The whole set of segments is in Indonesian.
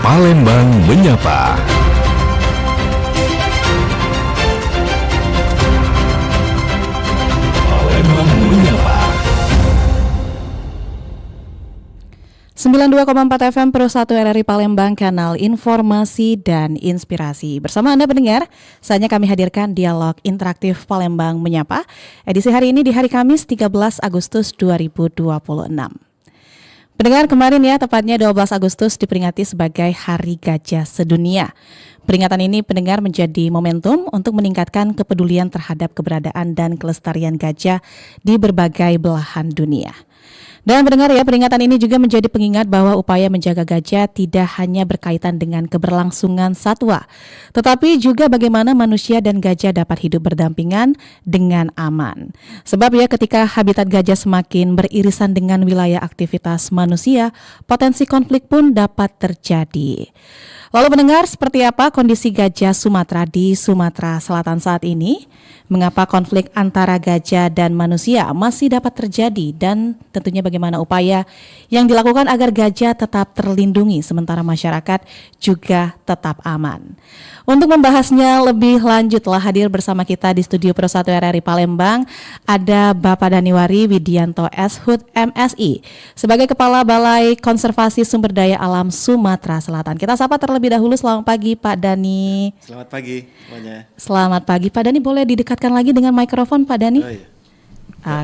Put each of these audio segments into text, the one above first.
Palembang Menyapa. Palembang Menyapa. 92,4 FM Pro 1 RRI Palembang, kanal informasi dan inspirasi. Bersama Anda pendengar, saatnya kami hadirkan dialog interaktif Palembang Menyapa. Edisi hari ini di hari Kamis 13 Agustus 2026. Pendengar, kemarin ya, tepatnya 12 Agustus diperingati sebagai Hari Gajah Sedunia. Peringatan ini pendengar menjadi momentum untuk meningkatkan kepedulian terhadap keberadaan dan kelestarian gajah di berbagai belahan dunia. Dan pendengar ya, peringatan ini juga menjadi pengingat bahwa upaya menjaga gajah tidak hanya berkaitan dengan keberlangsungan satwa, tetapi juga bagaimana manusia dan gajah dapat hidup berdampingan dengan aman. Sebab ya, ketika habitat gajah semakin beririsan dengan wilayah aktivitas manusia, potensi konflik pun dapat terjadi. Lalu pendengar, seperti apa kondisi gajah Sumatera di Sumatera Selatan saat ini? Mengapa konflik antara gajah dan manusia masih dapat terjadi, dan tentunya bagaimana upaya yang dilakukan agar gajah tetap terlindungi sementara masyarakat juga tetap aman. Untuk membahasnya lebih lanjut telah hadir bersama kita di studio Pro 1 RRI Palembang ada Bapak Daniwari Widianto SHUT MSI sebagai Kepala Balai Konservasi Sumber Daya Alam Sumatera Selatan. Kita sapa terlebih dahulu. Selamat pagi Pak Dani. Selamat pagi semuanya. Selamat pagi Pak Dani, boleh didekatkan lagi dengan mikrofon Pak Dani? Oh, iya.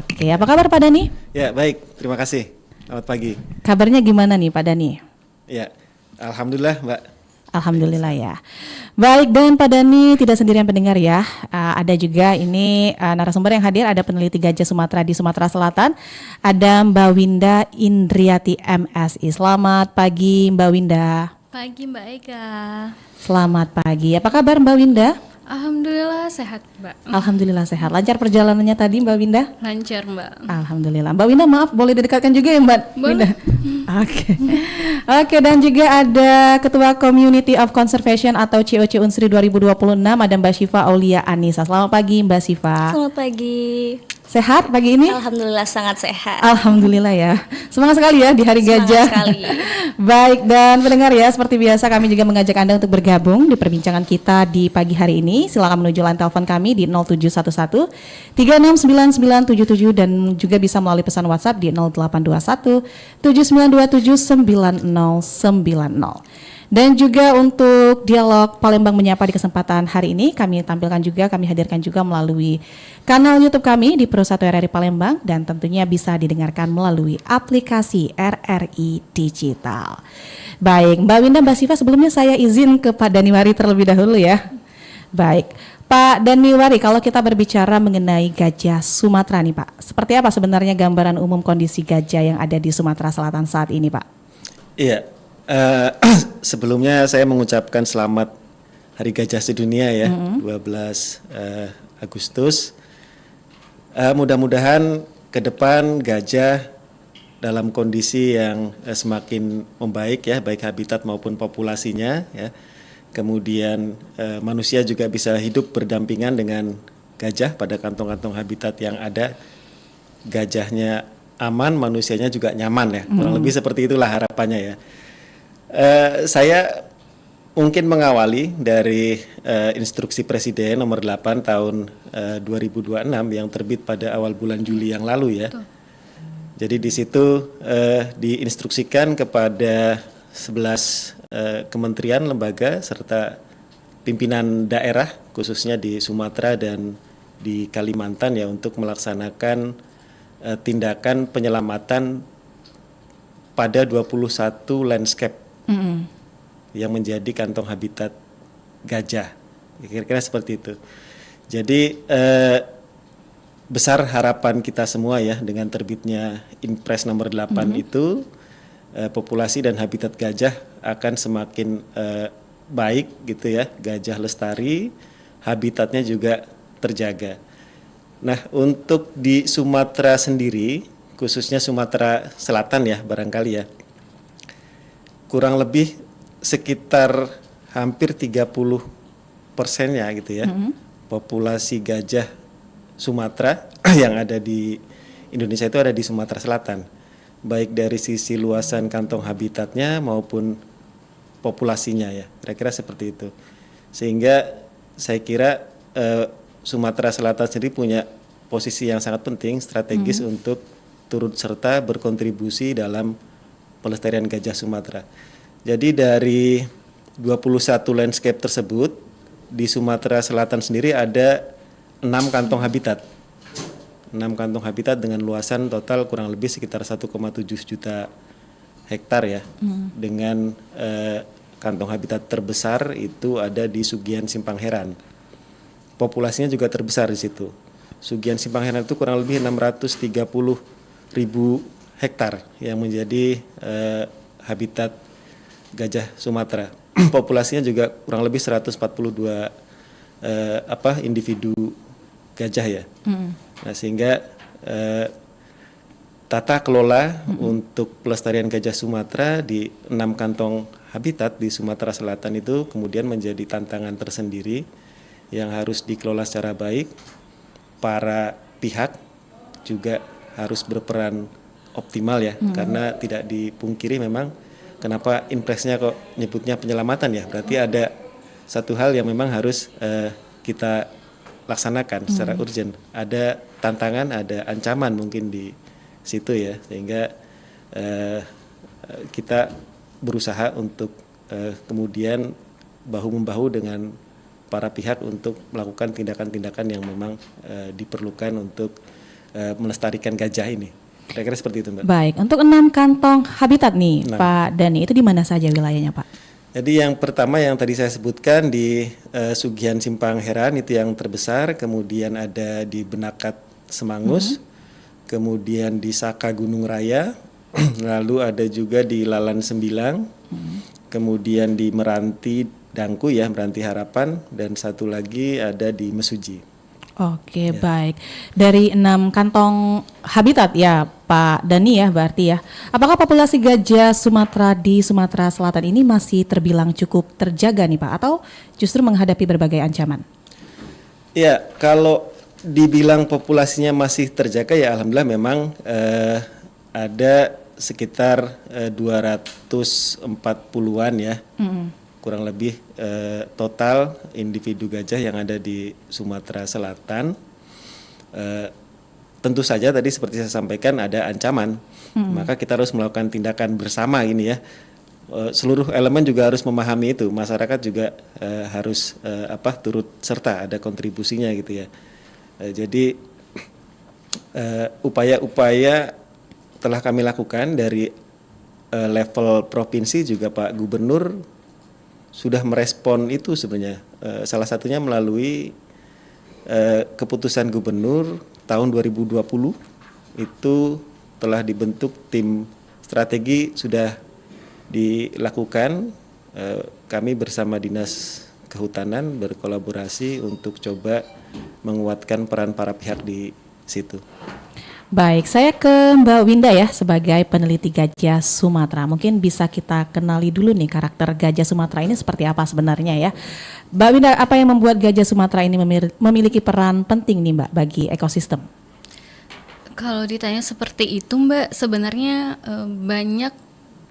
Oke, apa kabar Pak Dani? Ya baik, terima kasih. Selamat pagi. Kabarnya gimana nih Pak Dani? Ya, alhamdulillah Mbak. Alhamdulillah ya. Baik, dan Pak Dani tidak sendirian pendengar ya. Ada juga ini narasumber yang hadir, ada peneliti gajah Sumatera di Sumatera Selatan. Ada Mbak Winda Indriati MSI. Selamat pagi Mbak Winda. Pagi Mbak Eka. Selamat pagi. Apa kabar Mbak Winda? Alhamdulillah sehat Mbak. Alhamdulillah sehat. Lancar perjalanannya tadi Mbak Winda? Lancar Mbak. Alhamdulillah. Mbak Winda, maaf boleh didekatkan juga ya Mbak Winda? Oke. Oke, dan juga ada Ketua Community of Conservation atau COC Unsri 2026, ada Mbak Syifa Aulia Anissa. Selamat pagi Mbak Syifa. Selamat pagi. Sehat pagi ini? Alhamdulillah sangat sehat. Alhamdulillah ya. Semangat sekali ya di Hari Gajah. Sekali. Baik, dan pendengar ya, seperti biasa kami juga mengajak Anda untuk bergabung di perbincangan kita di pagi hari ini. Silakan menuju line telepon kami di 0711 369977 dan juga bisa melalui pesan WhatsApp di 0821 7927 9090. Dan juga untuk dialog Palembang Menyapa di kesempatan hari ini kami hadirkan juga melalui kanal YouTube kami di Pro 1 RRI Palembang, dan tentunya bisa didengarkan melalui aplikasi RRI Digital. Baik, Mbak Winda, Mbak Syifa, sebelumnya saya izin ke Pak Daniwari terlebih dahulu ya. Baik, Pak Daniwari, kalau kita berbicara mengenai gajah Sumatera nih Pak, seperti apa sebenarnya gambaran umum kondisi gajah yang ada di Sumatera Selatan saat ini Pak? Iya, sebelumnya saya mengucapkan selamat Hari Gajah Sedunia ya, 12 Agustus. Mudah-mudahan ke depan gajah dalam kondisi yang semakin membaik ya, baik habitat maupun populasinya ya. Kemudian manusia juga bisa hidup berdampingan dengan gajah pada kantong-kantong habitat yang ada. Gajahnya aman, manusianya juga nyaman ya. Kurang lebih seperti itulah harapannya ya. Saya mungkin mengawali dari instruksi Presiden nomor 8 tahun 2026 yang terbit pada awal bulan Juli yang lalu ya. Betul. Jadi di situ diinstruksikan kepada 11 kementerian, lembaga serta pimpinan daerah khususnya di Sumatera dan di Kalimantan ya untuk melaksanakan tindakan penyelamatan pada 21 landscape yang menjadi kantong habitat gajah. Kira-kira seperti itu. Jadi besar harapan kita semua ya dengan terbitnya Inpres nomor 8 itu populasi dan habitat gajah akan semakin baik gitu ya. Gajah lestari, habitatnya juga terjaga. Nah, untuk di Sumatera sendiri, khususnya Sumatera Selatan ya barangkali ya, kurang lebih sekitar hampir 30%-nya gitu ya, populasi gajah Sumatera yang ada di Indonesia itu ada di Sumatera Selatan, baik dari sisi luasan kantong habitatnya maupun populasinya ya, kira-kira seperti itu. Sehingga saya kira Sumatera Selatan sendiri punya posisi yang sangat penting strategis untuk turut serta berkontribusi dalam pelestarian gajah Sumatera. Jadi dari 21 landscape tersebut di Sumatera Selatan sendiri ada 6 kantong habitat. 6 kantong habitat dengan luasan total kurang lebih sekitar 1,7 juta hektar ya. Dengan kantong habitat terbesar itu ada di Sugian Simpang Heran. Populasinya juga terbesar di situ. Sugian Simpang Heran itu kurang lebih 630.000 hektar yang menjadi habitat gajah Sumatera. Populasinya juga kurang lebih 142 individu gajah ya. Nah, sehingga tata kelola untuk pelestarian gajah Sumatera di 6 kantong habitat di Sumatera Selatan itu kemudian menjadi tantangan tersendiri yang harus dikelola secara baik. Para pihak juga harus berperan optimal ya, karena tidak dipungkiri memang kenapa impresnya kok nyebutnya penyelamatan ya, berarti ada satu hal yang memang harus kita laksanakan secara urgent. Ada tantangan, ada ancaman mungkin di situ ya, sehingga kita berusaha untuk kemudian bahu-membahu dengan para pihak untuk melakukan tindakan-tindakan yang memang diperlukan untuk melestarikan gajah ini. Kira-kira seperti itu, Mbak. Baik, untuk 6 kantong habitat nih, 6. Pak Dani, itu di mana saja wilayahnya, Pak? Jadi yang pertama yang tadi saya sebutkan di Sugian Simpang Heran itu yang terbesar, kemudian ada di Benakat Semangus, kemudian di Saka Gunung Raya, lalu ada juga di Lalan Sembilang, kemudian di Meranti Dangku ya, Meranti Harapan, dan satu lagi ada di Mesuji. Oke, baik. Dari 6 kantong habitat ya Pak Dani ya berarti ya. Apakah populasi gajah Sumatera di Sumatera Selatan ini masih terbilang cukup terjaga nih Pak, atau justru menghadapi berbagai ancaman? Ya, kalau dibilang populasinya masih terjaga ya alhamdulillah memang ada sekitar 240-an ya. Kurang lebih total individu gajah yang ada di Sumatera Selatan. Tentu saja tadi seperti saya sampaikan ada ancaman, maka kita harus melakukan tindakan bersama ini ya. Seluruh elemen juga harus memahami itu, masyarakat juga harus turut serta, ada kontribusinya gitu ya. Jadi upaya-upaya telah kami lakukan dari level provinsi, juga Pak Gubernur sudah merespon itu sebenarnya, salah satunya melalui keputusan Gubernur tahun 2020 itu telah dibentuk tim strategi, sudah dilakukan, kami bersama Dinas Kehutanan berkolaborasi untuk coba menguatkan peran para pihak di situ. Baik, saya ke Mbak Winda ya sebagai peneliti gajah Sumatera. Mungkin bisa kita kenali dulu nih karakter gajah Sumatera ini seperti apa sebenarnya ya. Mbak Winda, apa yang membuat gajah Sumatera ini memiliki peran penting nih Mbak bagi ekosistem? Kalau ditanya seperti itu Mbak, sebenarnya banyak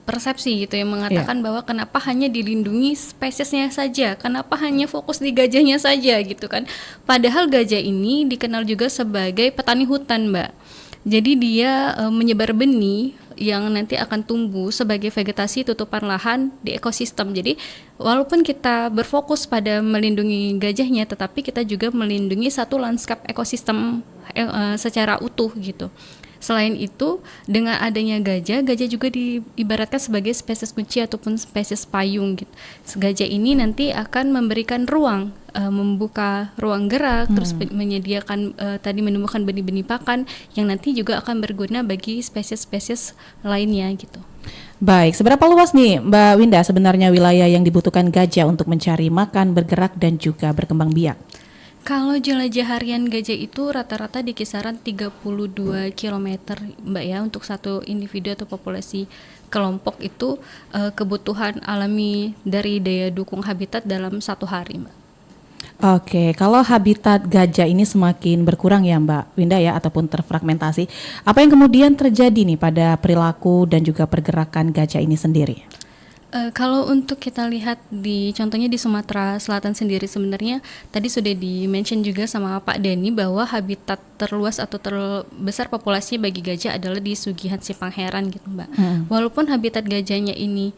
persepsi gitu yang mengatakan bahwa kenapa hanya dilindungi spesiesnya saja, kenapa hanya fokus di gajahnya saja gitu kan. Padahal gajah ini dikenal juga sebagai petani hutan Mbak. Jadi dia menyebar benih yang nanti akan tumbuh sebagai vegetasi tutupan lahan di ekosistem. Jadi walaupun kita berfokus pada melindungi gajahnya, tetapi kita juga melindungi satu lanskap ekosistem secara utuh gitu. Selain itu, dengan adanya gajah juga diibaratkan sebagai spesies kunci ataupun spesies payung gitu. Gajah ini nanti akan memberikan ruang, membuka ruang gerak, terus menyediakan tadi menumbuhkan benih-benih pakan yang nanti juga akan berguna bagi spesies-spesies lainnya gitu. Baik, seberapa luas nih Mbak Winda sebenarnya wilayah yang dibutuhkan gajah untuk mencari makan, bergerak dan juga berkembang biak? Kalau jelajah harian gajah itu rata-rata di kisaran 32 km Mbak ya, untuk satu individu atau populasi kelompok itu kebutuhan alami dari daya dukung habitat dalam satu hari Mbak. Oke, kalau habitat gajah ini semakin berkurang ya Mbak Winda ya, ataupun terfragmentasi, apa yang kemudian terjadi nih pada perilaku dan juga pergerakan gajah ini sendiri? Kalau untuk kita lihat contohnya di Sumatera Selatan sendiri, sebenarnya tadi sudah di-mention juga sama Pak Dani bahwa habitat terluas atau terbesar populasi bagi gajah adalah di Sugihan Simpang Heran gitu Mbak. Walaupun habitat gajahnya ini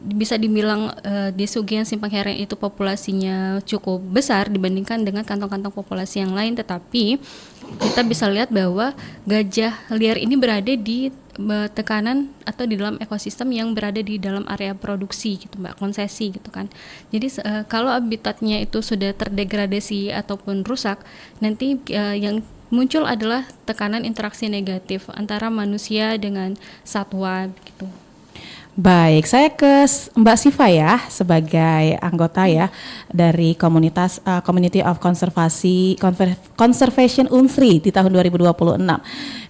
bisa dibilang di Sugihan Simpang Heran itu populasinya cukup besar dibandingkan dengan kantong-kantong populasi yang lain, tetapi kita bisa lihat bahwa gajah liar ini berada di tekanan atau di dalam ekosistem yang berada di dalam area produksi gitu Mbak, konsesi gitu kan. Jadi kalau habitatnya itu sudah terdegradasi ataupun rusak, nanti yang muncul adalah tekanan interaksi negatif antara manusia dengan satwa gitu. Baik, saya ke Mbak Siva ya sebagai anggota ya dari komunitas Community of Conservation Unsri di tahun 2026.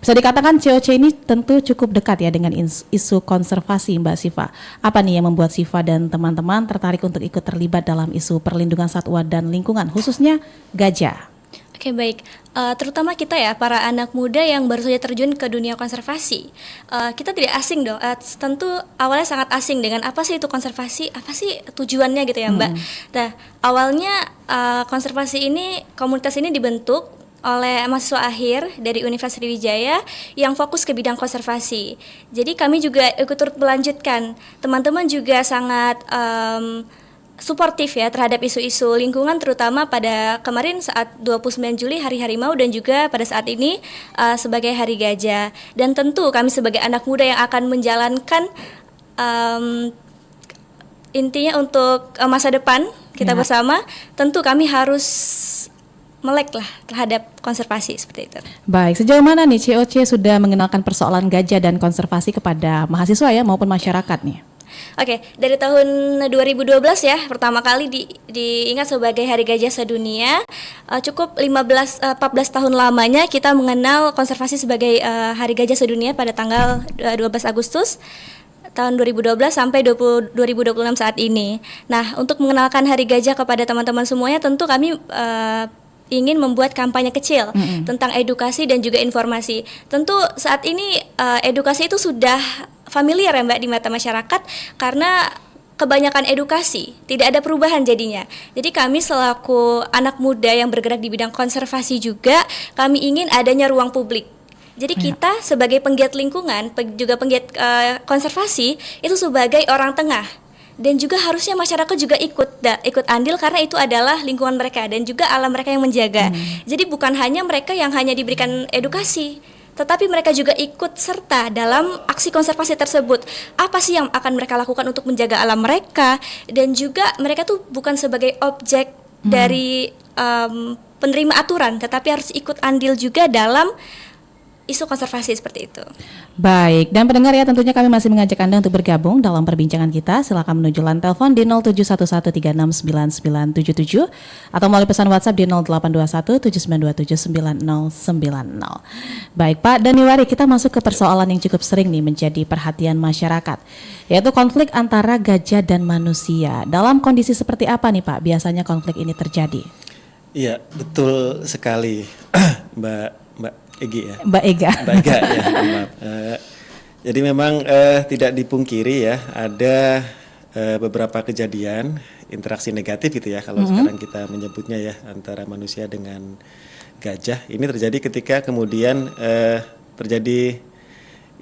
Bisa dikatakan COC ini tentu cukup dekat ya dengan isu konservasi Mbak Siva. Apa nih yang membuat Siva dan teman-teman tertarik untuk ikut terlibat dalam isu perlindungan satwa dan lingkungan, khususnya gajah? Oke, baik. Terutama kita ya, para anak muda yang baru saja terjun ke dunia konservasi. Kita tidak asing dong, tentu awalnya sangat asing dengan apa sih itu konservasi, apa sih tujuannya gitu ya Mbak. Nah, awalnya konservasi ini, komunitas ini dibentuk oleh mahasiswa akhir dari Universitas Sriwijaya yang fokus ke bidang konservasi. Jadi kami juga ikut turut melanjutkan. Teman-teman juga sangat suportif ya terhadap isu-isu lingkungan, terutama pada kemarin saat 29 Juli Hari Harimau dan juga pada saat ini sebagai Hari Gajah. Dan tentu kami sebagai anak muda yang akan menjalankan intinya untuk masa depan kita bersama, tentu kami harus melek lah terhadap konservasi seperti itu. Baik, sejauh mana nih COC sudah mengenalkan persoalan gajah dan konservasi kepada mahasiswa ya maupun masyarakat nih? Oke, dari tahun 2012 ya, pertama kali diingat sebagai Hari Gajah Sedunia. Cukup 14 tahun lamanya kita mengenal konservasi sebagai Hari Gajah Sedunia pada tanggal 12 Agustus tahun 2012 sampai 2026 saat ini. Nah, untuk mengenalkan Hari Gajah kepada teman-teman semuanya, tentu kami ingin membuat kampanye kecil tentang edukasi dan juga informasi. Tentu saat ini edukasi itu sudah familiar ya Mbak di mata masyarakat karena kebanyakan edukasi, tidak ada perubahan jadinya. Jadi kami selaku anak muda yang bergerak di bidang konservasi juga, kami ingin adanya ruang publik. Jadi kita sebagai penggiat lingkungan, juga penggiat konservasi itu sebagai orang tengah. Dan juga harusnya masyarakat juga ikut andil karena itu adalah lingkungan mereka dan juga alam mereka yang menjaga. Jadi bukan hanya mereka yang hanya diberikan edukasi, tetapi mereka juga ikut serta dalam aksi konservasi tersebut. Apa sih yang akan mereka lakukan untuk menjaga alam mereka, dan juga mereka tuh bukan sebagai objek dari penerima aturan, tetapi harus ikut andil juga dalam isu konservasi seperti itu. Baik, dan pendengar ya, tentunya kami masih mengajak Anda untuk bergabung dalam perbincangan kita. Silakan menuju line telepon di 0711369977 atau melalui pesan WhatsApp di 082179279090. Baik Pak Daniwari, kita masuk ke persoalan yang cukup sering nih menjadi perhatian masyarakat, yaitu konflik antara gajah dan manusia. Dalam kondisi seperti apa nih Pak biasanya konflik ini terjadi? Iya, betul sekali Mbak Egi ya. Mbak Ega ya, maaf. Jadi memang tidak dipungkiri ya, ada beberapa kejadian interaksi negatif gitu ya kalau sekarang kita menyebutnya ya, antara manusia dengan gajah. Ini terjadi ketika kemudian terjadi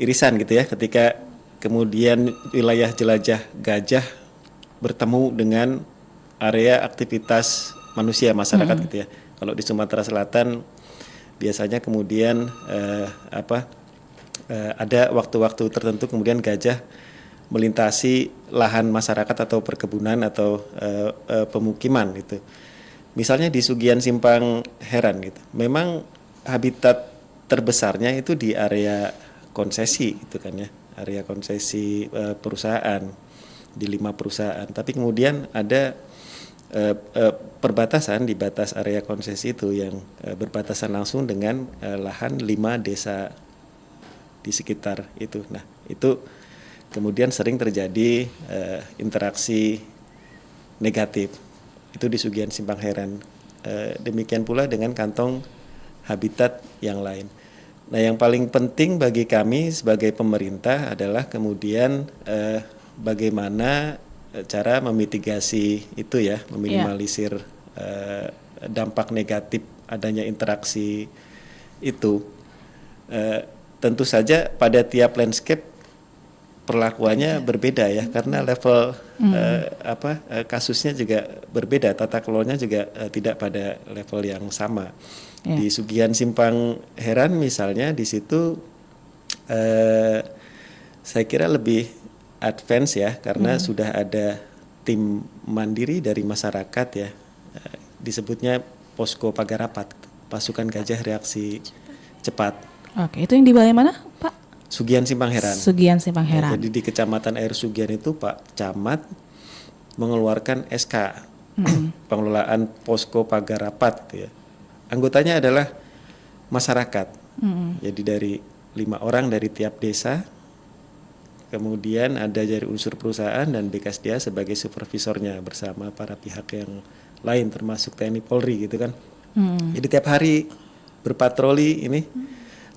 irisan gitu ya, ketika kemudian wilayah jelajah gajah bertemu dengan area aktivitas manusia, masyarakat gitu ya. Kalau di Sumatera Selatan biasanya kemudian ada waktu-waktu tertentu kemudian gajah melintasi lahan masyarakat atau perkebunan atau pemukiman gitu. Misalnya di Sugihan Simpang Heran gitu. Memang habitat terbesarnya itu di area konsesi gitu kan ya, area konsesi perusahaan di 5 perusahaan. Tapi kemudian ada perbatasan di batas area konsesi itu yang berbatasan langsung dengan lahan 5 desa di sekitar itu. Nah, itu kemudian sering terjadi interaksi negatif. Itu di Sugihan Simpang Heran. Demikian pula dengan kantong habitat yang lain. Nah, yang paling penting bagi kami sebagai pemerintah adalah kemudian bagaimana cara memitigasi itu ya, meminimalisir dampak negatif adanya interaksi itu. Tentu saja pada tiap landscape perlakuannya berbeda ya, karena level kasusnya juga berbeda, tata kelolanya juga tidak pada level yang sama. Di Sugian Simpang Heran misalnya, di situ saya kira lebih advance ya, karena sudah ada tim mandiri dari masyarakat ya, disebutnya Posko Pagarapat, Pasukan Gajah Reaksi Cepat. Oke, itu yang di wilayah mana, Pak? Sugian Simpang Heran. Sugian Simpang Heran. Jadi di Kecamatan Air Sugian itu Pak Camat mengeluarkan SK pengelolaan Posko Pagarapat gitu ya. Anggotanya adalah masyarakat. Jadi dari 5 orang dari tiap desa. Kemudian ada dari unsur perusahaan dan BKSDA sebagai supervisornya bersama para pihak yang lain termasuk TNI Polri gitu kan. Jadi tiap hari berpatroli ini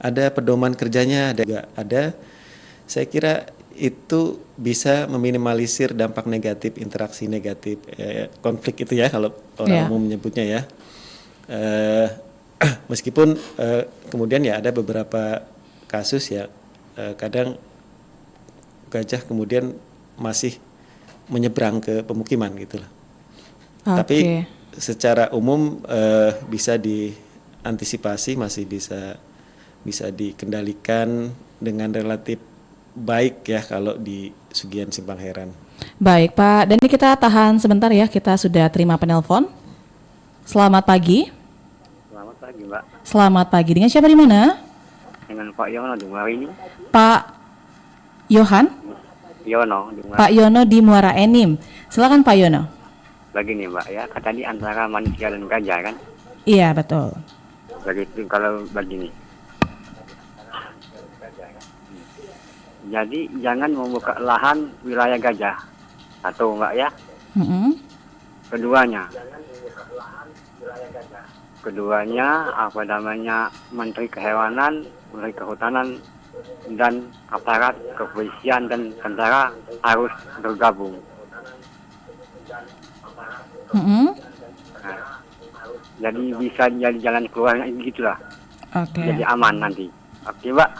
ada pedoman kerjanya, ada. Saya kira itu bisa meminimalisir dampak negatif, interaksi negatif, konflik itu ya kalau orang umum menyebutnya ya. Meskipun kemudian ya ada beberapa kasus ya, kadang gajah kemudian masih menyeberang ke pemukiman gitu lah. Tapi secara umum bisa diantisipasi, masih bisa dikendalikan dengan relatif baik ya kalau di Sugian Simpang Heran. Baik Pak, dan ini kita tahan sebentar ya, kita sudah terima penelpon. Selamat pagi. Selamat pagi Mbak. Selamat pagi, dengan siapa di mana? Dengan Pak Yono di Muara ini. Pak Yohan? Yono di Muara. Pak Yono di Muara Enim. Silakan Pak Yono. Begini Mbak ya, tadi antara manusia dan gajah kan? Iya betul. Begitu kalau begini. Jadi jangan membuka lahan wilayah gajah. Satu Mbak ya. Keduanya Menteri Kehewanan, Menteri Kehutanan dan aparat kepolisian dan tentara harus bergabung. Nah, jadi bisa jadi jalan keluarnya gitulah. Jadi aman nanti. Oke Mbak.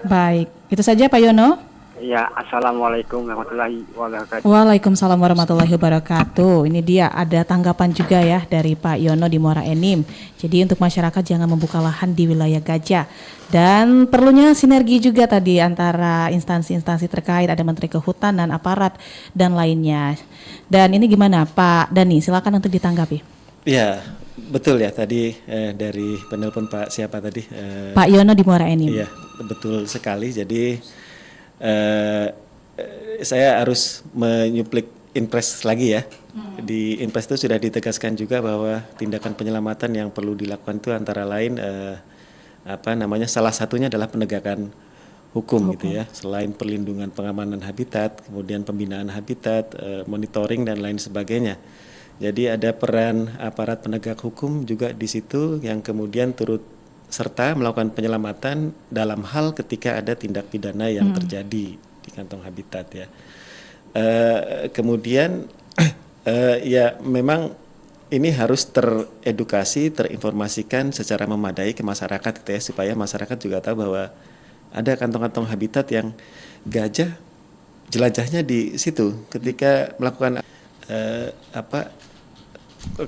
Baik, itu saja Pak Yono. Iya, assalamualaikum warahmatullahi wabarakatuh. Waalaikumsalam warahmatullahi wabarakatuh. Ini dia ada tanggapan juga ya dari Pak Yono di Muara Enim. Jadi untuk masyarakat jangan membuka lahan di wilayah gajah. Dan perlunya sinergi juga tadi antara instansi-instansi terkait, ada Menteri Kehutanan, aparat dan lainnya. Dan ini gimana Pak Dani? Silakan untuk ditanggapi. Ya, betul ya tadi dari penelpon Pak siapa tadi? Pak Yono di Muara Enim. Iya, betul sekali. Jadi saya harus menyuplik Inpres lagi ya. Di Inpres itu sudah ditegaskan juga bahwa tindakan penyelamatan yang perlu dilakukan itu antara lain salah satunya adalah penegakan hukum gitu ya. Selain perlindungan pengamanan habitat, kemudian pembinaan habitat, monitoring dan lain sebagainya. Jadi ada peran aparat penegak hukum juga di situ yang kemudian turut serta melakukan penyelamatan dalam hal ketika ada tindak pidana yang terjadi di kantong habitat ya. Kemudian ya memang ini harus teredukasi, terinformasikan secara memadai ke masyarakat gitu ya, supaya masyarakat juga tahu bahwa ada kantong-kantong habitat yang gajah jelajahnya di situ ketika melakukan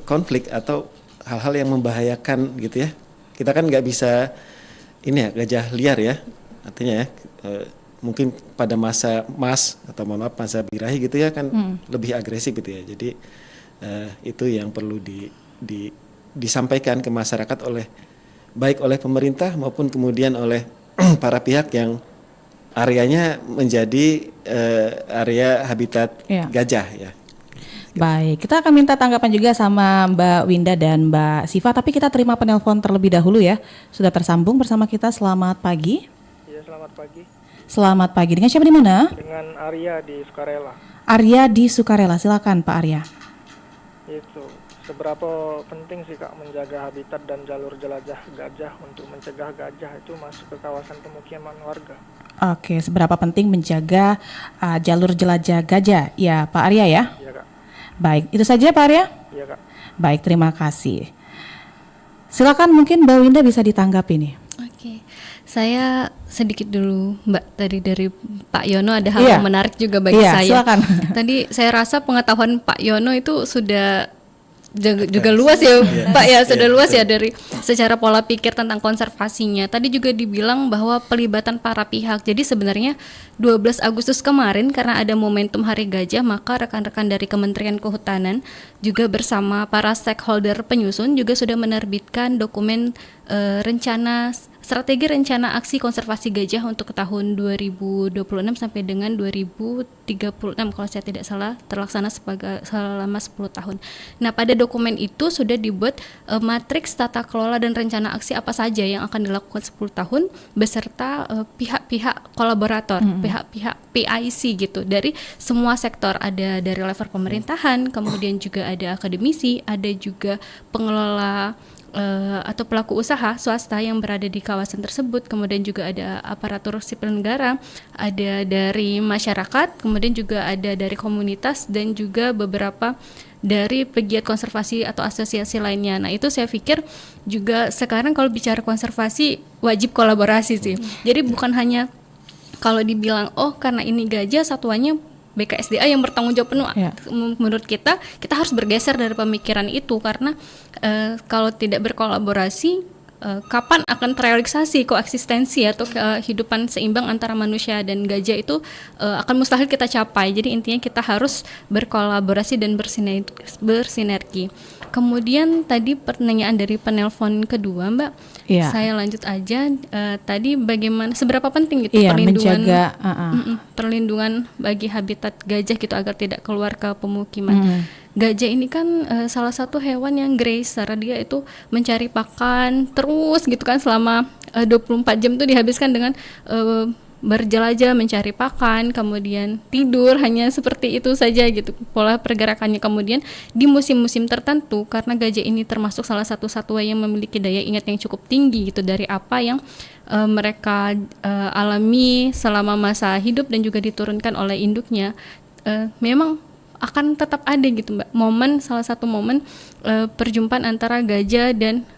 konflik atau hal-hal yang membahayakan gitu ya. Kita kan nggak bisa ini ya gajah liar ya, artinya ya mungkin pada masa masa birahi gitu ya kan lebih agresif gitu ya. Jadi itu yang perlu disampaikan ke masyarakat baik oleh pemerintah maupun kemudian oleh para pihak yang areanya menjadi area habitat gajah ya. Baik, kita akan minta tanggapan juga sama Mbak Winda dan Mbak Siva, tapi kita terima penelpon terlebih dahulu ya. Sudah tersambung bersama kita, selamat pagi. Iya, selamat pagi. Selamat pagi, dengan siapa di mana? Dengan Arya di Sukarela. Arya di Sukarela, silakan Pak Arya. Itu, seberapa penting sih Kak menjaga habitat dan jalur jelajah gajah untuk mencegah gajah itu masuk ke kawasan pemukiman warga? Oke, seberapa penting menjaga jalur jelajah gajah ya Pak Arya ya? Iya Kak. Baik, itu saja Pak Arya? Iya Kak. Baik, terima kasih. Silakan mungkin Mbak Winda bisa ditanggapi nih. Oke, saya sedikit dulu Mbak, tadi dari Pak Yono ada hal Iya. yang menarik juga bagi Iya, saya. silakan. Tadi saya rasa pengetahuan Pak Yono itu sudah juga luas ya Pak ya, sudah luas ya dari secara pola pikir tentang konservasinya. Tadi juga dibilang bahwa pelibatan para pihak. Jadi sebenarnya 12 Agustus kemarin karena ada momentum Hari Gajah, maka rekan-rekan dari Kementerian Kehutanan juga bersama para stakeholder penyusun juga sudah menerbitkan dokumen strategi rencana aksi konservasi gajah untuk tahun 2026 sampai dengan 2036 kalau saya tidak salah, terlaksana selama 10 tahun. Nah, pada dokumen itu sudah dibuat matriks tata kelola dan rencana aksi apa saja yang akan dilakukan 10 tahun beserta pihak-pihak kolaborator, pihak-pihak PIC gitu dari semua sektor, ada dari level pemerintahan, kemudian juga ada akademisi, ada juga pengelola atau pelaku usaha swasta yang berada di kawasan tersebut, kemudian juga ada aparatur sipil negara, ada dari masyarakat, kemudian juga ada dari komunitas dan juga beberapa dari pegiat konservasi atau asosiasi lainnya. Nah, itu saya pikir juga sekarang kalau bicara konservasi wajib kolaborasi sih. Jadi bukan hanya kalau dibilang oh karena ini gajah satuannya BKSDA yang bertanggung jawab penuh. Menurut kita harus bergeser dari pemikiran itu karena kalau tidak berkolaborasi, kapan akan terrealisasi koeksistensi atau kehidupan seimbang antara manusia dan gajah itu akan mustahil kita capai. Jadi intinya kita harus berkolaborasi dan bersinergi. Kemudian tadi pertanyaan dari penelpon kedua Mbak, saya lanjut aja. Tadi bagaimana seberapa penting gitu perlindungan menjaga, perlindungan bagi habitat gajah gitu agar tidak keluar ke pemukiman. Gajah ini kan salah satu hewan yang grazer, dia itu mencari pakan terus gitu kan selama 24 jam tuh dihabiskan dengan berjelajah mencari pakan, kemudian tidur, hanya seperti itu saja gitu pola pergerakannya. Kemudian di musim-musim tertentu karena gajah ini termasuk salah satu satwa yang memiliki daya ingat yang cukup tinggi gitu dari apa yang mereka alami selama masa hidup dan juga diturunkan oleh induknya, memang akan tetap ada gitu Mbak salah satu momen perjumpaan antara gajah dan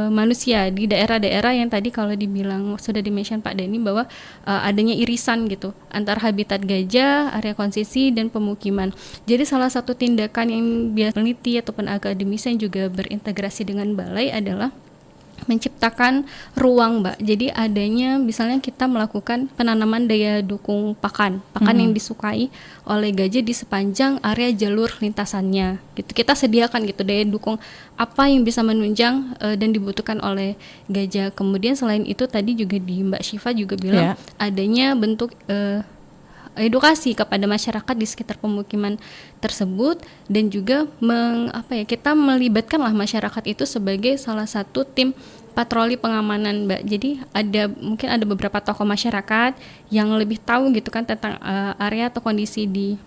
manusia di daerah-daerah yang tadi kalau dibilang sudah di-mention Pak Denny bahwa adanya irisan gitu antara habitat gajah, area konsesi dan pemukiman. Jadi salah satu tindakan yang biasa peneliti ataupun akademisi yang juga berintegrasi dengan balai adalah menciptakan ruang Mbak. Jadi adanya misalnya kita melakukan penanaman daya dukung pakan yang disukai oleh gajah di sepanjang area jalur lintasannya gitu. Kita sediakan gitu daya dukung apa yang bisa menunjang dan dibutuhkan oleh gajah. Kemudian selain itu tadi juga di Mbak Syifa juga bilang adanya bentuk edukasi kepada masyarakat di sekitar pemukiman tersebut dan juga kita melibatkanlah masyarakat itu sebagai salah satu tim patroli pengamanan Mbak. Jadi mungkin ada beberapa tokoh masyarakat yang lebih tahu gitu kan tentang area atau kondisi di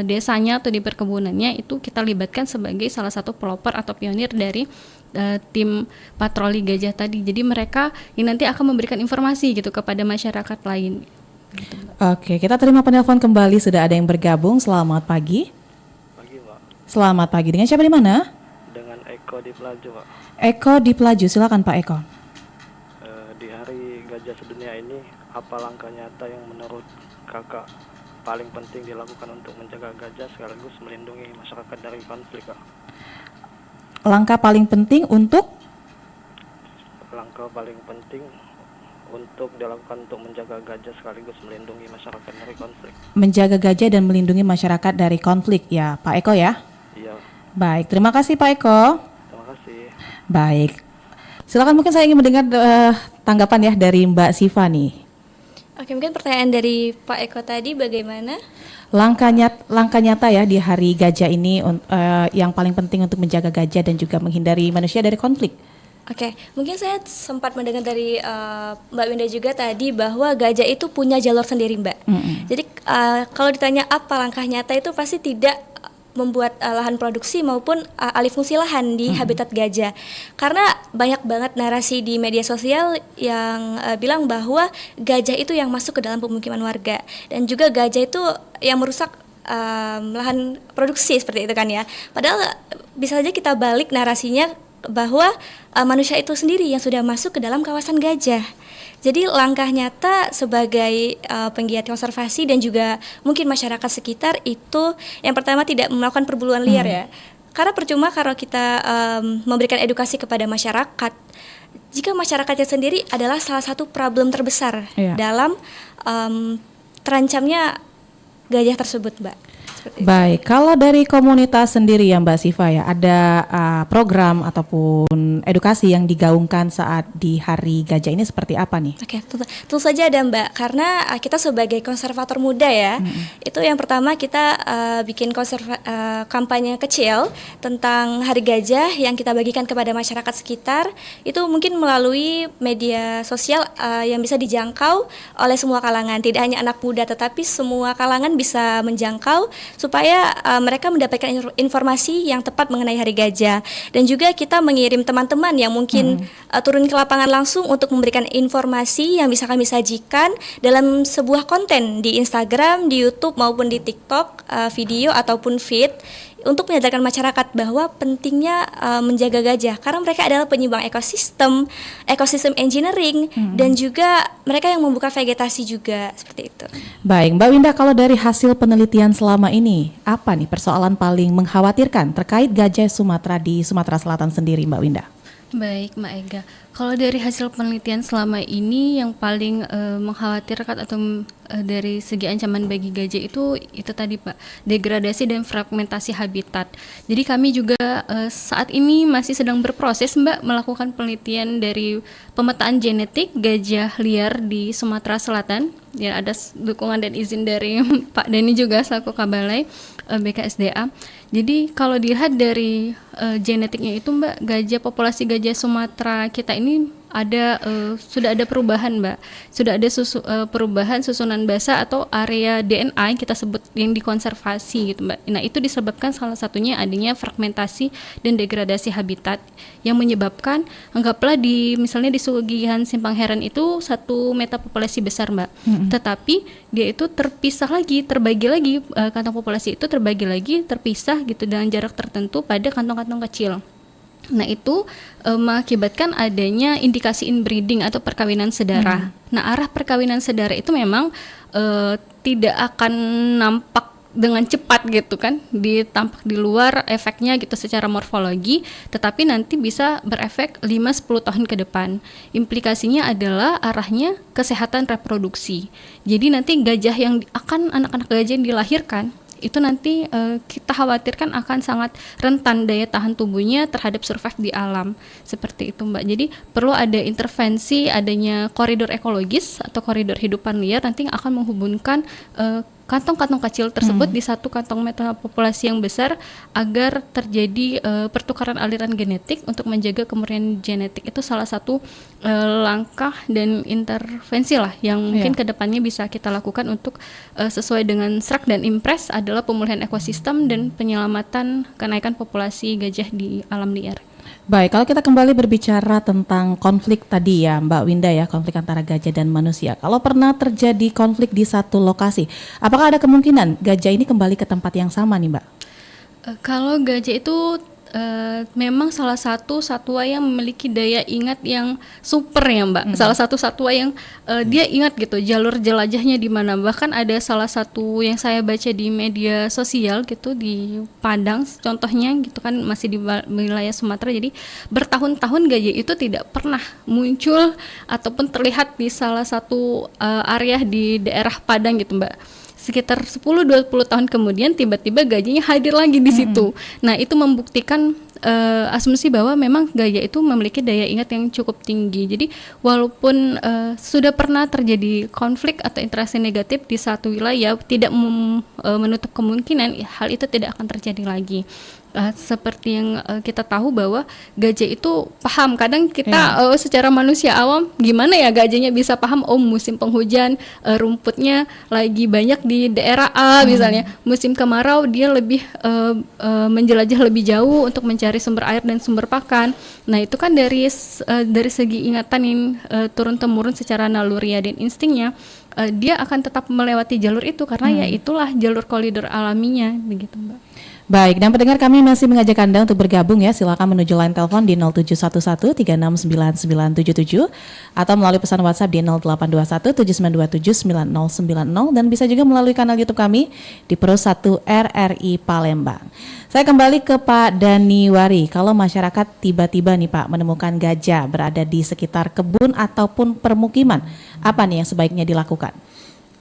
desanya atau di perkebunannya, itu kita libatkan sebagai salah satu pelopor atau pionir dari tim patroli gajah tadi. Jadi mereka yang nanti akan memberikan informasi gitu kepada masyarakat lain. Oke, kita terima penelpon kembali, sudah ada yang bergabung. Selamat pagi. Pagi Mbak. Selamat pagi. Dengan siapa di mana? Dengan Eko di Pelaju Pak. Eko di Pelaju, silakan Pak Eko. Di Hari Gajah Sedunia ini, apa langkah nyata yang menurut Kakak paling penting dilakukan untuk menjaga gajah sekaligus melindungi masyarakat dari konflik Kak? Langkah paling penting untuk dilakukan untuk menjaga gajah sekaligus melindungi masyarakat dari konflik. Menjaga gajah dan melindungi masyarakat dari konflik ya Pak Eko ya? Iya. Baik, terima kasih Pak Eko. Terima kasih. Baik, silakan mungkin saya ingin mendengar tanggapan ya dari Mbak Syifa nih. Oke, mungkin pertanyaan dari Pak Eko tadi bagaimana? Langkah nyata ya di Hari Gajah ini yang paling penting untuk menjaga gajah dan juga menghindari manusia dari konflik. Oke, mungkin saya sempat mendengar dari Mbak Winda juga tadi bahwa gajah itu punya jalur sendiri Mbak. Jadi kalau ditanya apa langkah nyata itu pasti tidak membuat lahan produksi maupun alih fungsi lahan di habitat gajah. Karena banyak banget narasi di media sosial yang bilang bahwa gajah itu yang masuk ke dalam pemukiman warga, dan juga gajah itu yang merusak lahan produksi seperti itu kan ya. Padahal bisa saja kita balik narasinya bahwa manusia itu sendiri yang sudah masuk ke dalam kawasan gajah. Jadi langkah nyata sebagai penggiat konservasi dan juga mungkin masyarakat sekitar itu yang pertama tidak melakukan perburuan liar ya. Karena percuma kalau kita memberikan edukasi kepada masyarakat jika masyarakatnya sendiri adalah salah satu problem terbesar dalam terancamnya gajah tersebut, Mbak. Baik, kalau dari komunitas sendiri ya Mbak Siva ya, ada program ataupun edukasi yang digaungkan saat di Hari Gajah ini seperti apa nih? Oke, tentu saja ada Mbak, karena kita sebagai konservator muda ya, itu yang pertama kita bikin kampanye kecil tentang Hari Gajah yang kita bagikan kepada masyarakat sekitar, itu mungkin melalui media sosial yang bisa dijangkau oleh semua kalangan, tidak hanya anak muda tetapi semua kalangan bisa menjangkau supaya mereka mendapatkan informasi yang tepat mengenai Hari Gajah. Dan juga kita mengirim teman-teman yang mungkin turun ke lapangan langsung untuk memberikan informasi yang bisa kami sajikan dalam sebuah konten di Instagram, di YouTube maupun di TikTok, video ataupun feed, untuk menyadarkan masyarakat bahwa pentingnya menjaga gajah karena mereka adalah penyeimbang ekosistem engineering, dan juga mereka yang membuka vegetasi juga, seperti itu. Baik, Mbak Winda, kalau dari hasil penelitian selama ini, apa nih persoalan paling mengkhawatirkan terkait gajah Sumatera di Sumatera Selatan sendiri, Mbak Winda? Baik, Mbak Ega. Kalau dari hasil penelitian selama ini yang paling mengkhawatirkan atau dari segi ancaman bagi gajah itu tadi Pak, degradasi dan fragmentasi habitat. Jadi kami juga saat ini masih sedang berproses Mbak melakukan penelitian dari pemetaan genetik gajah liar di Sumatera Selatan. Ya, ada dukungan dan izin dari Pak Dani juga selaku Kabalai BKSDA. Jadi kalau dilihat dari genetiknya itu Mbak, populasi gajah Sumatera kita ini sudah ada perubahan Mbak, sudah ada perubahan susunan basa atau area DNA yang kita sebut yang dikonservasi gitu Mbak. Nah itu disebabkan salah satunya adanya fragmentasi dan degradasi habitat yang menyebabkan, anggaplah misalnya di Sugihan Simpang Heran itu satu metapopulasi besar Mbak, tetapi dia itu terbagi lagi kantong populasi itu terbagi lagi, terpisah gitu dengan jarak tertentu pada kantong-kantong kecil. Nah itu mengakibatkan adanya indikasi inbreeding atau perkawinan sedara. Nah arah perkawinan sedara itu memang tidak akan nampak dengan cepat gitu kan, tampak di luar efeknya gitu secara morfologi, tetapi nanti bisa berefek 5-10 tahun ke depan. Implikasinya adalah arahnya kesehatan reproduksi. Jadi nanti anak-anak gajah yang dilahirkan itu nanti kita khawatirkan akan sangat rentan daya tahan tubuhnya terhadap survive di alam, seperti itu Mbak. Jadi perlu ada intervensi, adanya koridor ekologis atau koridor hidupan liar nanti yang akan menghubungkan kantong-kantong kecil tersebut di satu kantong metapopulasi yang besar agar terjadi pertukaran aliran genetik untuk menjaga kemurnian genetik. Itu salah satu langkah dan intervensi lah yang mungkin kedepannya bisa kita lakukan untuk sesuai dengan SRAK dan IMPRES adalah pemulihan ekosistem dan penyelamatan kenaikan populasi gajah di alam liar. Baik, kalau kita kembali berbicara tentang konflik tadi ya Mbak Winda ya, konflik antara gajah dan manusia. Kalau pernah terjadi konflik di satu lokasi, apakah ada kemungkinan gajah ini kembali ke tempat yang sama nih Mbak? Kalau gajah itu memang salah satu satwa yang memiliki daya ingat yang super ya Mbak. Salah satu satwa yang dia ingat gitu jalur jelajahnya di mana. Bahkan ada salah satu yang saya baca di media sosial gitu di Padang contohnya gitu kan, masih di wilayah Sumatera. Jadi bertahun-tahun gajah itu tidak pernah muncul ataupun terlihat di salah satu area di daerah Padang gitu Mbak. Sekitar 10-20 tahun kemudian tiba-tiba gajahnya hadir lagi di situ. Nah itu membuktikan asumsi bahwa memang gajah itu memiliki daya ingat yang cukup tinggi. Jadi walaupun sudah pernah terjadi konflik atau interaksi negatif di satu wilayah, tidak menutup kemungkinan hal itu tidak akan terjadi lagi. Seperti yang kita tahu bahwa gajah itu paham. Kadang kita secara manusia awam, gimana ya gajahnya bisa paham, oh musim penghujan rumputnya lagi banyak di daerah A misalnya, musim kemarau dia lebih menjelajah lebih jauh untuk mencari sumber air dan sumber pakan. Nah itu kan dari segi ingatan yang turun-temurun secara naluriah dan instingnya, dia akan tetap melewati jalur itu karena ya itulah jalur koridor alaminya, begitu Mbak. Baik, dan pendengar kami masih mengajak Anda untuk bergabung ya. Silakan menuju line telepon di 0711369977 atau melalui pesan WhatsApp di 082179279090 dan bisa juga melalui kanal YouTube kami di Pro 1 RRI Palembang. Saya kembali ke Pak Dani Wari. Kalau masyarakat tiba-tiba nih Pak menemukan gajah berada di sekitar kebun ataupun permukiman, apa nih yang sebaiknya dilakukan?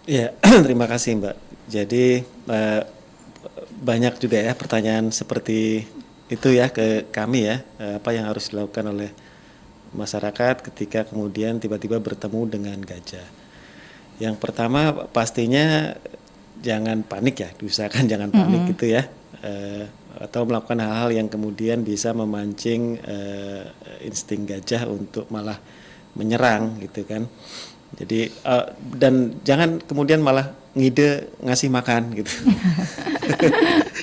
Ya, terima kasih Mbak. Jadi banyak juga ya pertanyaan seperti itu ya ke kami ya, apa yang harus dilakukan oleh masyarakat ketika kemudian tiba-tiba bertemu dengan gajah. Yang pertama pastinya jangan panik ya, diusahakan jangan panik gitu ya, atau melakukan hal-hal yang kemudian bisa memancing insting gajah untuk malah menyerang gitu kan. Jadi dan jangan kemudian malah ngide ngasih makan gitu.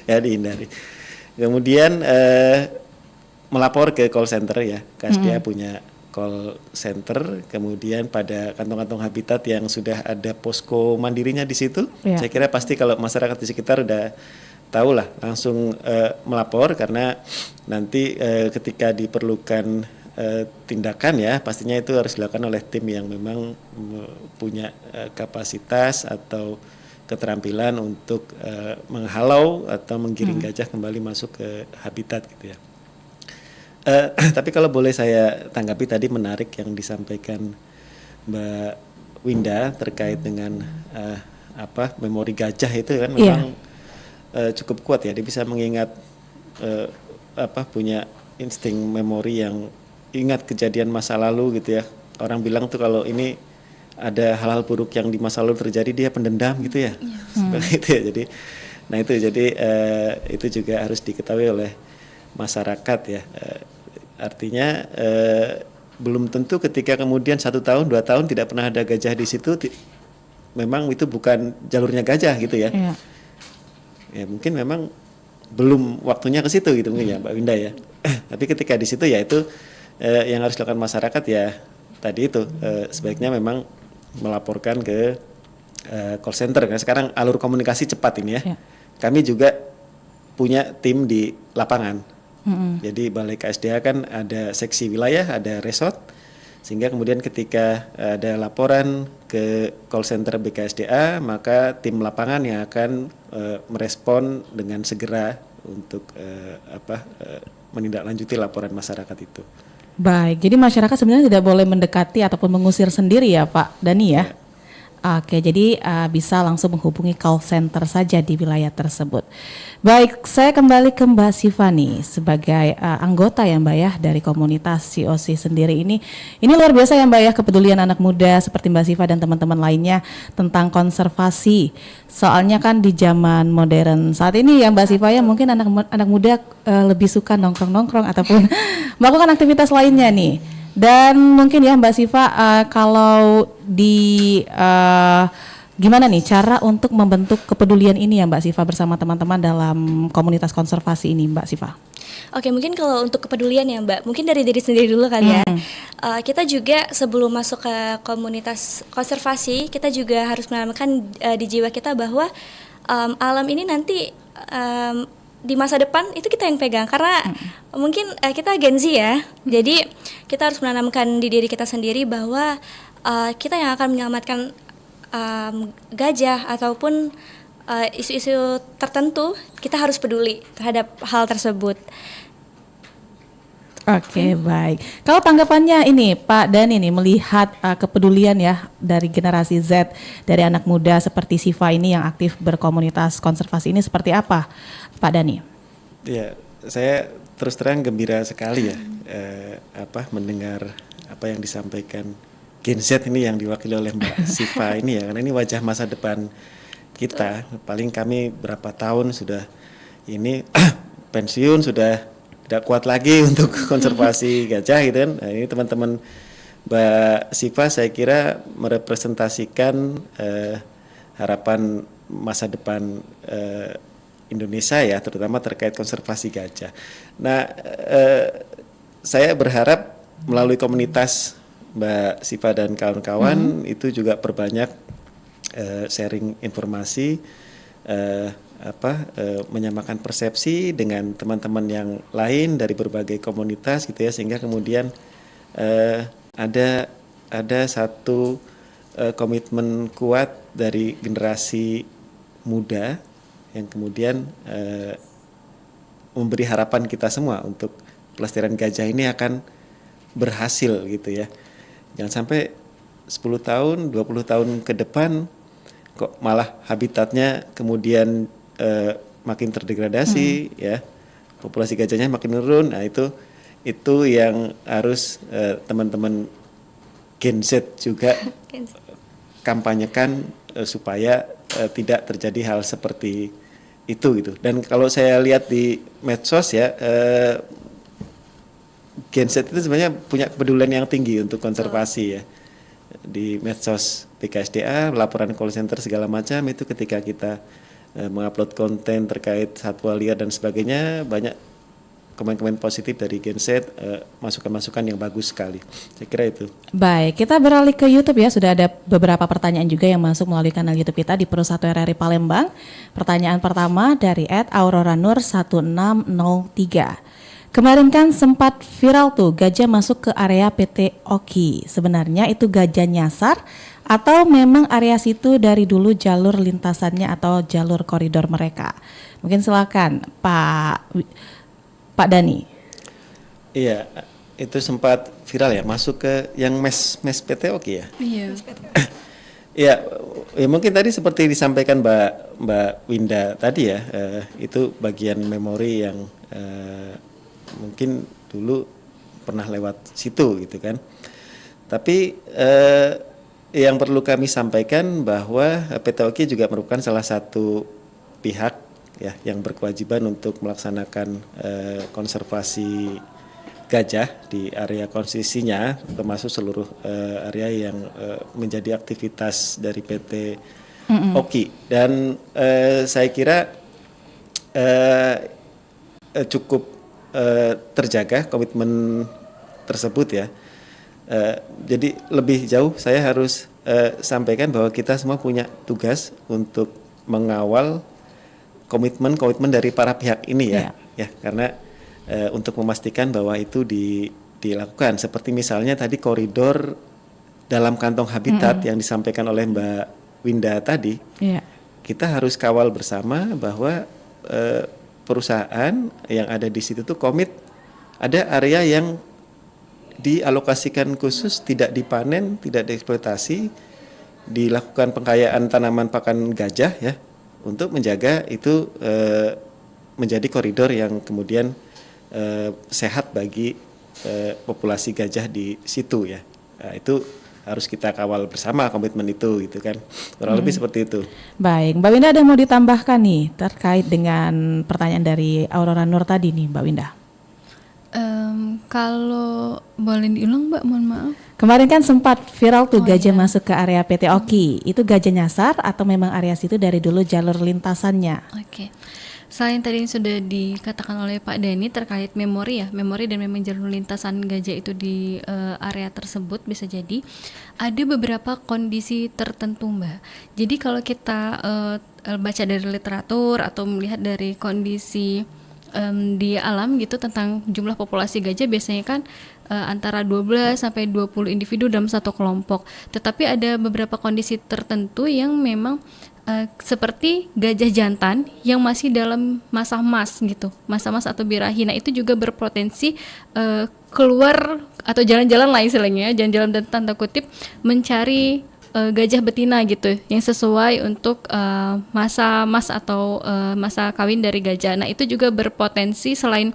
Ya dihindari. Kemudian melapor ke call center ya. KSDA punya call center, kemudian pada kantong-kantong habitat yang sudah ada posko mandirinya di situ. Saya kira pasti kalau masyarakat di sekitar udah tahu lah, langsung melapor karena nanti ketika diperlukan tindakan ya, pastinya itu harus dilakukan oleh tim yang memang punya kapasitas atau keterampilan untuk menghalau atau menggiring gajah kembali masuk ke habitat gitu ya. Tapi kalau boleh saya tanggapi tadi menarik yang disampaikan Mbak Winda terkait dengan memori gajah itu kan memang cukup kuat ya, dia bisa mengingat punya insting memori yang ingat kejadian masa lalu gitu ya. Orang bilang tuh kalau ini ada hal-hal buruk yang di masa lalu terjadi, dia pendendam gitu ya. Seperti itu ya. Jadi itu juga harus diketahui oleh masyarakat ya. Artinya belum tentu ketika kemudian 1 tahun 2 tahun tidak pernah ada gajah di situ, memang itu bukan jalurnya gajah gitu ya. Ya mungkin memang belum waktunya ke situ gitu mungkin ya Mbak Winda ya. Tapi ketika di situ ya itu yang harus dilakukan masyarakat ya tadi itu sebaiknya memang melaporkan ke call center karena sekarang alur komunikasi cepat ini ya. Kami juga punya tim di lapangan. Jadi Balai KSDA kan ada seksi wilayah, ada resort, sehingga kemudian ketika ada laporan ke call center BKSDA maka tim lapangan yang akan merespon dengan segera untuk menindaklanjuti laporan masyarakat itu. Baik, jadi masyarakat sebenarnya tidak boleh mendekati ataupun mengusir sendiri ya Pak Dani ya? Oke, jadi bisa langsung menghubungi call center saja di wilayah tersebut. Baik, saya kembali ke Mbak Siva nih sebagai anggota ya Mbak ya dari komunitas COC sendiri ini. Ini luar biasa ya Mbak ya, kepedulian anak muda seperti Mbak Siva dan teman-teman lainnya tentang konservasi. Soalnya kan di zaman modern saat ini ya Mbak Siva ya, mungkin anak muda lebih suka nongkrong-nongkrong ataupun melakukan aktivitas lainnya nih. Dan mungkin ya Mbak Siva, kalau di gimana nih cara untuk membentuk kepedulian ini ya Mbak Siva bersama teman-teman dalam komunitas konservasi ini Mbak Siva? Oke, mungkin kalau untuk kepedulian ya Mbak, mungkin dari diri sendiri dulu kali ya. Kita juga sebelum masuk ke komunitas konservasi, kita juga harus menanamkan di jiwa kita bahwa alam ini nanti di masa depan itu kita yang pegang karena mungkin kita Gen Z ya, jadi kita harus menanamkan di diri kita sendiri bahwa kita yang akan menyelamatkan gajah ataupun isu-isu tertentu, kita harus peduli terhadap hal tersebut. Oke, baik. Kalau tanggapannya ini Pak Dani nih melihat kepedulian ya dari generasi Z, dari anak muda seperti Siva ini yang aktif berkomunitas konservasi ini seperti apa Pak Dani? Ya, saya terus terang gembira sekali ya mendengar apa yang disampaikan Gen Z ini yang diwakili oleh Mbak Siva ini ya, karena ini wajah masa depan kita. Paling kami berapa tahun sudah ini pensiun, sudah tidak kuat lagi untuk konservasi gajah gitu kan. Nah, ini teman-teman Mbak Siva saya kira merepresentasikan harapan masa depan Indonesia ya, terutama terkait konservasi gajah. Nah, saya berharap melalui komunitas Mbak Siva dan kawan-kawan itu juga perbanyak sharing informasi, menyamakan persepsi dengan teman-teman yang lain dari berbagai komunitas gitu ya, sehingga kemudian ada satu komitmen kuat dari generasi muda yang kemudian memberi harapan kita semua untuk pelestarian gajah ini akan berhasil gitu ya. Jangan sampai 10 tahun, 20 tahun ke depan kok malah habitatnya kemudian makin terdegradasi ya. Populasi gajahnya makin menurun. Nah, itu yang harus teman-teman Gen Z juga kampanyekan supaya tidak terjadi hal seperti itu gitu. Dan kalau saya lihat di medsos ya, Gen Z itu sebenarnya punya kepedulian yang tinggi untuk konservasi ya. Di medsos BKSDA, laporan call center segala macam itu ketika kita mengupload konten terkait satwa liar dan sebagainya, banyak komen-komen positif dari Gen Z, masukan-masukan yang bagus sekali. Saya kira itu. Baik, kita beralih ke YouTube ya. Sudah ada beberapa pertanyaan juga yang masuk melalui kanal YouTube kita di Pro 1 RRI Palembang. Pertanyaan pertama dari @auroranur1603. Kemarin kan sempat viral tuh gajah masuk ke area PT Oki. Sebenarnya itu gajah nyasar atau memang area situ dari dulu jalur lintasannya atau jalur koridor mereka? Mungkin silakan Pak Dani. Iya, itu sempat viral ya, masuk ke yang mes PT Oki ya. Iya. Ya, mungkin tadi seperti disampaikan Mbak Winda tadi ya, itu bagian memori yang mungkin dulu pernah lewat situ gitu kan. Tapi yang perlu kami sampaikan bahwa PT Oki juga merupakan salah satu pihak ya yang berkewajiban untuk melaksanakan konservasi gajah di area konsesinya, termasuk seluruh area yang menjadi aktivitas dari PT Oki. Dan saya kira cukup terjaga komitmen tersebut ya. Jadi lebih jauh saya harus sampaikan bahwa kita semua punya tugas untuk mengawal komitmen dari para pihak ini ya, ya karena untuk memastikan bahwa itu dilakukan. Seperti misalnya tadi koridor dalam kantong habitat yang disampaikan oleh Mbak Winda tadi, kita harus kawal bersama bahwa perusahaan yang ada di situ tuh komit ada area yang dialokasikan khusus, tidak dipanen, tidak dieksploitasi, dilakukan pengkayaan tanaman pakan gajah ya, untuk menjaga itu menjadi koridor yang kemudian sehat bagi populasi gajah di situ ya. Nah, itu harus kita kawal bersama komitmen itu gitu kan. Kurang lebih seperti itu. Baik, Mbak Winda ada yang mau ditambahkan nih terkait dengan pertanyaan dari Aurora Nur tadi nih, Mbak Winda? Kalau boleh diulang Mbak, mohon maaf. Kemarin kan sempat viral tuh gajah masuk ke area PT Oki. Itu gajah nyasar atau memang area situ dari dulu jalur lintasannya? Oke. Selain tadi yang sudah dikatakan oleh Pak Dani terkait memori dan memang jalur lintasan gajah itu di area tersebut bisa jadi ada beberapa kondisi tertentu Mbak. Jadi kalau kita baca dari literatur atau melihat dari kondisi di alam gitu tentang jumlah populasi gajah biasanya kan antara 12 sampai 20 individu dalam satu kelompok. Tetapi ada beberapa kondisi tertentu yang memang seperti gajah jantan yang masih dalam masa emas gitu, masa emas atau birahi. Nah itu juga berpotensi keluar atau jalan-jalan lah istilahnya, jalan-jalan dan tanda kutip mencari gajah betina gitu yang sesuai untuk masa atau masa kawin dari gajah. Nah itu juga berpotensi selain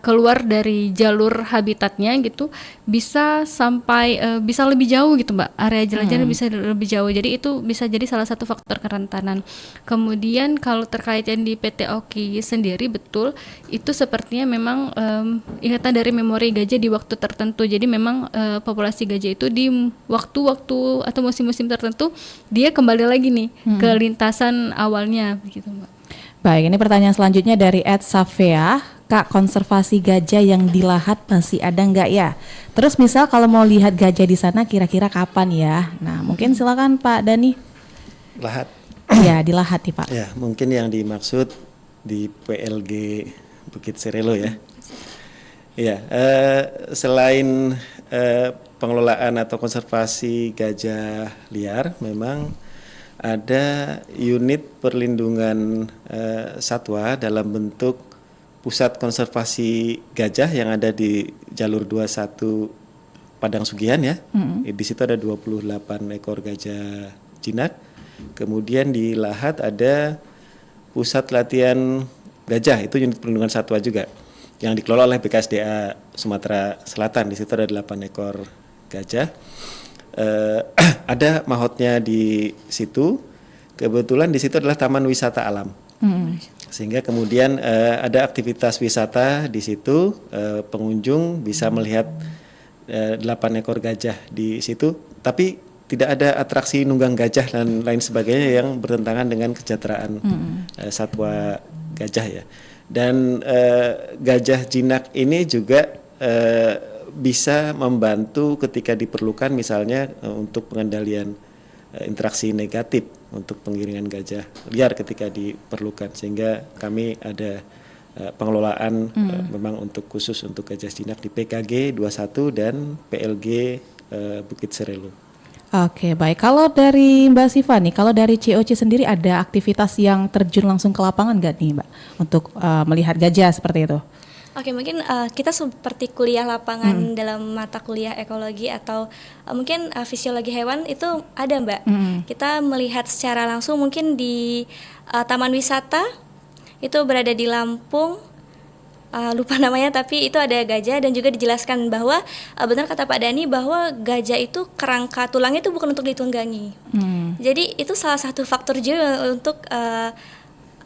keluar dari jalur habitatnya gitu bisa sampai bisa lebih jauh gitu Mbak, area jelajahnya bisa lebih jauh, jadi itu bisa jadi salah satu faktor kerentanan. Kemudian kalau terkait yang di PT Oki sendiri, betul itu sepertinya memang ingatan dari memori gajah di waktu tertentu, jadi memang populasi gajah itu di waktu-waktu atau musim-musim tertentu dia kembali lagi nih ke lintasan awalnya begitu Mbak. Baik, ini pertanyaan selanjutnya dari Ed Safea. Kak, konservasi gajah yang di Lahat masih ada nggak ya? Terus misal kalau mau lihat gajah di sana kira-kira kapan ya? Nah, mungkin silakan Pak Dani. Lahat. Ya, di Lahat nih Pak. Ya, mungkin yang dimaksud di PLG Bukit Serelo ya. Ya, selain pengelolaan atau konservasi gajah liar, memang ada unit perlindungan satwa dalam bentuk pusat konservasi gajah yang ada di jalur 21 Padang Sugihan ya. Di situ ada 28 ekor gajah jinak. Kemudian di Lahat ada pusat latihan gajah, itu unit perlindungan satwa juga yang dikelola oleh BKSDA Sumatera Selatan. Di situ ada 8 ekor gajah. Ada mahotnya di situ. Kebetulan di situ adalah taman wisata alam. Sehingga kemudian ada aktivitas wisata di situ, pengunjung bisa melihat 8 ekor gajah di situ, tapi tidak ada atraksi nunggang gajah dan lain sebagainya yang bertentangan dengan kesejahteraan satwa gajah ya. Dan gajah jinak ini juga bisa membantu ketika diperlukan, misalnya untuk pengendalian interaksi negatif untuk penggiringan gajah liar ketika diperlukan, sehingga kami ada pengelolaan memang untuk khusus untuk gajah jinak di PKG 21 dan PLG Bukit Serelo. Oke, baik. Kalau dari Mbak Siva nih, kalau dari COC sendiri ada aktivitas yang terjun langsung ke lapangan nggak nih Mbak untuk melihat gajah seperti itu? Oke, mungkin kita seperti kuliah lapangan dalam mata kuliah ekologi atau mungkin fisiologi hewan itu ada Mbak. Kita melihat secara langsung mungkin di taman wisata itu berada di Lampung, lupa namanya, tapi itu ada gajah dan juga dijelaskan bahwa benar kata Pak Dani bahwa gajah itu kerangka tulangnya itu bukan untuk ditunggangi. Jadi itu salah satu faktor juga untuk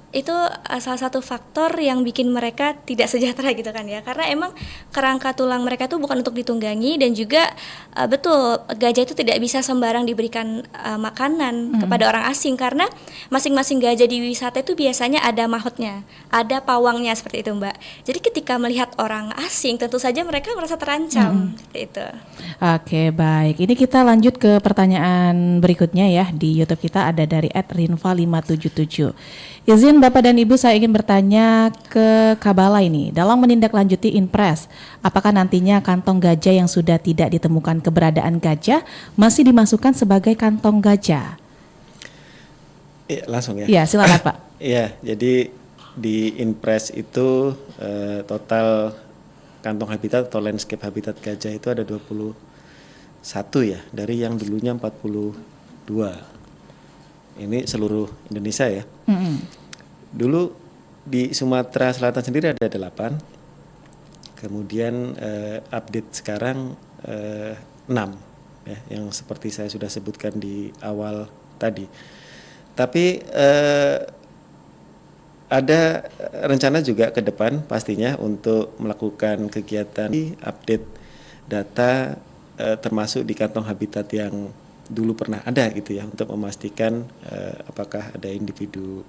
itu salah satu faktor yang bikin mereka tidak sejahtera gitu kan ya, karena emang kerangka tulang mereka itu bukan untuk ditunggangi, dan juga betul gajah itu tidak bisa sembarang diberikan makanan kepada orang asing, karena masing-masing gajah di wisata itu biasanya ada mahotnya, ada pawangnya seperti itu Mbak. Jadi ketika melihat orang asing tentu saja mereka merasa terancam seperti itu. Oke, baik. Ini kita lanjut ke pertanyaan berikutnya ya. Di YouTube kita ada dari @rinva577. Izin Bapak dan Ibu, saya ingin bertanya ke Kabala ini. Dalam menindaklanjuti Inpres, apakah nantinya kantong gajah yang sudah tidak ditemukan keberadaan gajah masih dimasukkan sebagai kantong gajah? Iya, langsung ya. Iya, silakan Pak. Iya, jadi di Inpres itu total kantong habitat atau landscape habitat gajah itu ada 21 ya, dari yang dulunya 42. Ini seluruh Indonesia ya. Dulu di Sumatera Selatan sendiri ada 8. Kemudian update sekarang 6 ya, yang seperti saya sudah sebutkan di awal tadi. Tapi ada rencana juga ke depan pastinya untuk melakukan kegiatan update data termasuk di kantong habitat yang dulu pernah ada gitu ya, untuk memastikan apakah ada individu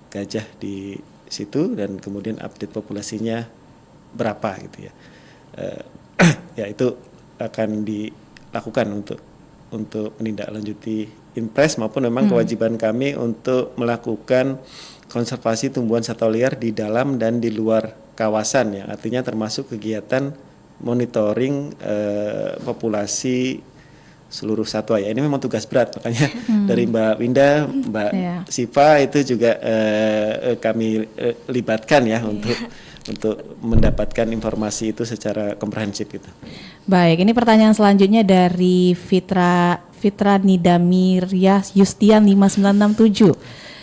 gajah di situ dan kemudian update populasinya berapa gitu ya. Ya itu akan dilakukan untuk menindaklanjuti Inpres, maupun memang kewajiban kami untuk melakukan konservasi tumbuhan satwa liar di dalam dan di luar kawasan, yang artinya termasuk kegiatan monitoring populasi seluruh satwa ya. Ini memang tugas berat, makanya dari Mbak Winda, Mbak Siva itu juga kami libatkan ya untuk mendapatkan informasi itu secara komprehensif gitu. Baik, ini pertanyaan selanjutnya dari Fitra Nidamiria Yustian 5967.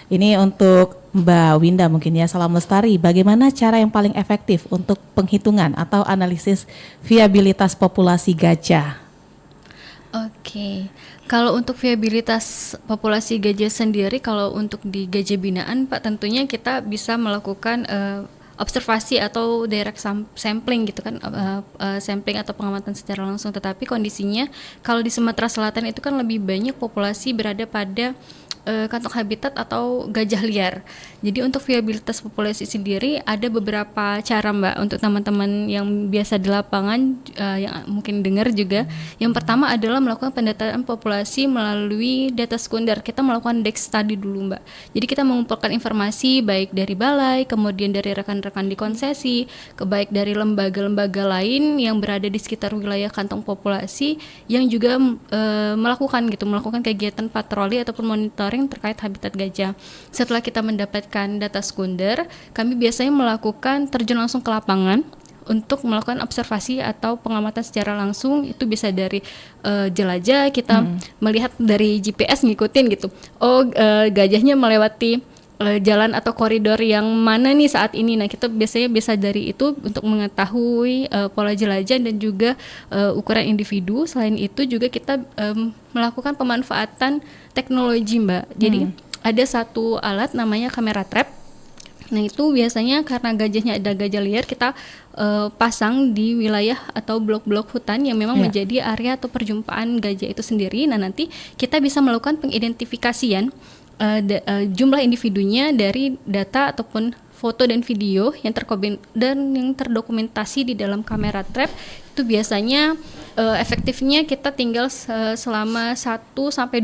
Ini untuk Mbak Winda mungkin ya, Salam Lestari. Bagaimana cara yang paling efektif untuk penghitungan atau analisis viabilitas populasi gajah? Oke, kalau untuk viabilitas populasi gajah sendiri, kalau untuk di gajah binaan Pak, tentunya kita bisa melakukan observasi atau direct sampling gitu kan, sampling atau pengamatan secara langsung. Tetapi kondisinya kalau di Sumatera Selatan itu kan lebih banyak populasi berada pada kantong habitat atau gajah liar. Jadi untuk viabilitas populasi sendiri ada beberapa cara Mbak untuk teman-teman yang biasa di lapangan yang mungkin dengar juga. Yang pertama adalah melakukan pendataan populasi melalui data sekunder. Kita melakukan desk study dulu Mbak. Jadi kita mengumpulkan informasi baik dari balai, kemudian dari rekan-rekan di konsesi, baik dari lembaga-lembaga lain yang berada di sekitar wilayah kantong populasi yang juga melakukan kegiatan patroli ataupun monitoring terkait habitat gajah. Setelah kita mendapatkan data sekunder, kami biasanya melakukan terjun langsung ke lapangan untuk melakukan observasi atau pengamatan secara langsung. Itu bisa dari jelajah, kita melihat dari GPS ngikutin gitu. Gajahnya melewati jalan atau koridor yang mana nih saat ini. Nah, kita biasanya bisa dari itu untuk mengetahui pola jelajah dan juga ukuran individu. Selain itu juga kita melakukan pemanfaatan teknologi Mbak. Jadi ada satu alat namanya kamera trap. Nah itu biasanya karena gajahnya ada gajah liar, kita pasang di wilayah atau blok-blok hutan yang memang menjadi area atau perjumpaan gajah itu sendiri. Nah nanti kita bisa melakukan pengidentifikasian jumlah individunya dari data ataupun foto dan video yang terdokumentasi di dalam kamera trap. Itu biasanya efektifnya kita tinggal selama 1-2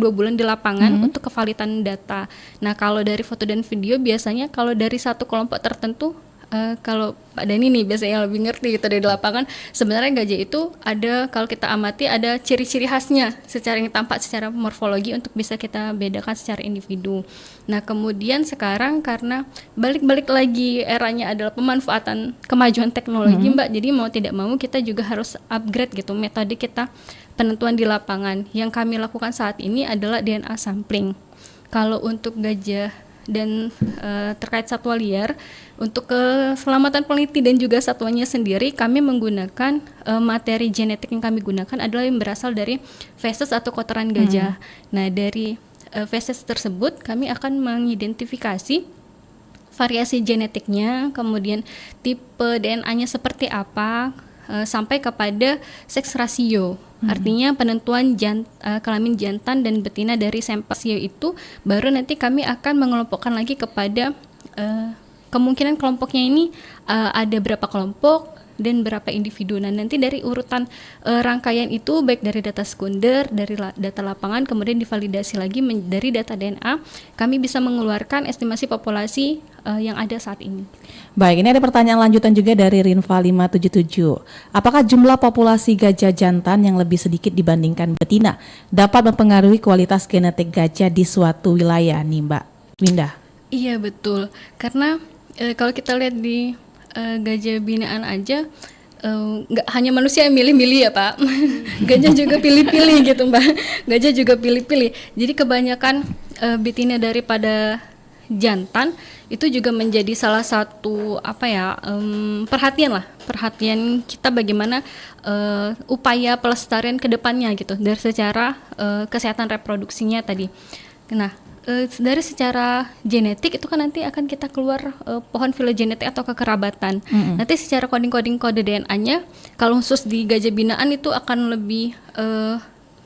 bulan di lapangan untuk kevalidan data. Nah kalau dari foto dan video biasanya kalau dari satu kelompok tertentu, kalau Pak Dani nih biasanya lebih ngerti gitu dari lapangan, sebenarnya gajah itu ada, kalau kita amati ada ciri-ciri khasnya secara yang tampak secara morfologi untuk bisa kita bedakan secara individu. Nah kemudian sekarang karena balik lagi eranya adalah pemanfaatan kemajuan teknologi Mbak, jadi mau tidak mau kita juga harus upgrade gitu metode kita penentuan di lapangan. Yang kami lakukan saat ini adalah DNA sampling. Kalau untuk gajah dan terkait satwa liar, untuk keselamatan peneliti dan juga satwanya sendiri, kami menggunakan materi genetik yang kami gunakan adalah yang berasal dari feses atau kotoran gajah. Nah dari feses tersebut kami akan mengidentifikasi variasi genetiknya, kemudian tipe DNA-nya seperti apa, sampai kepada seks rasio. Artinya penentuan kelamin jantan dan betina dari sampel itu baru nanti kami akan mengelompokkan lagi kepada kemungkinan kelompoknya ini ada berapa kelompok dan berapa individu. Nah nanti dari urutan rangkaian itu baik dari data sekunder, dari data lapangan, kemudian divalidasi lagi dari data DNA, kami bisa mengeluarkan estimasi populasi yang ada saat ini. Baik, ini ada pertanyaan lanjutan juga dari Rinva 577. Apakah jumlah populasi gajah jantan yang lebih sedikit dibandingkan betina dapat mempengaruhi kualitas genetik gajah di suatu wilayah nih Mbak Winda? Iya betul, karena kalau kita lihat di gajah binaan aja, nggak hanya manusia yang milih-milih ya Pak, gajah juga pilih-pilih gitu Mbak, gajah juga pilih-pilih. Jadi kebanyakan betina daripada jantan itu juga menjadi salah satu perhatian kita bagaimana upaya pelestarian kedepannya gitu dari secara kesehatan reproduksinya tadi. Nah dari secara genetik itu kan nanti akan kita keluar pohon filogenetik atau kekerabatan. Nanti secara coding kode DNA-nya kalau khusus di gajah binaan itu akan lebih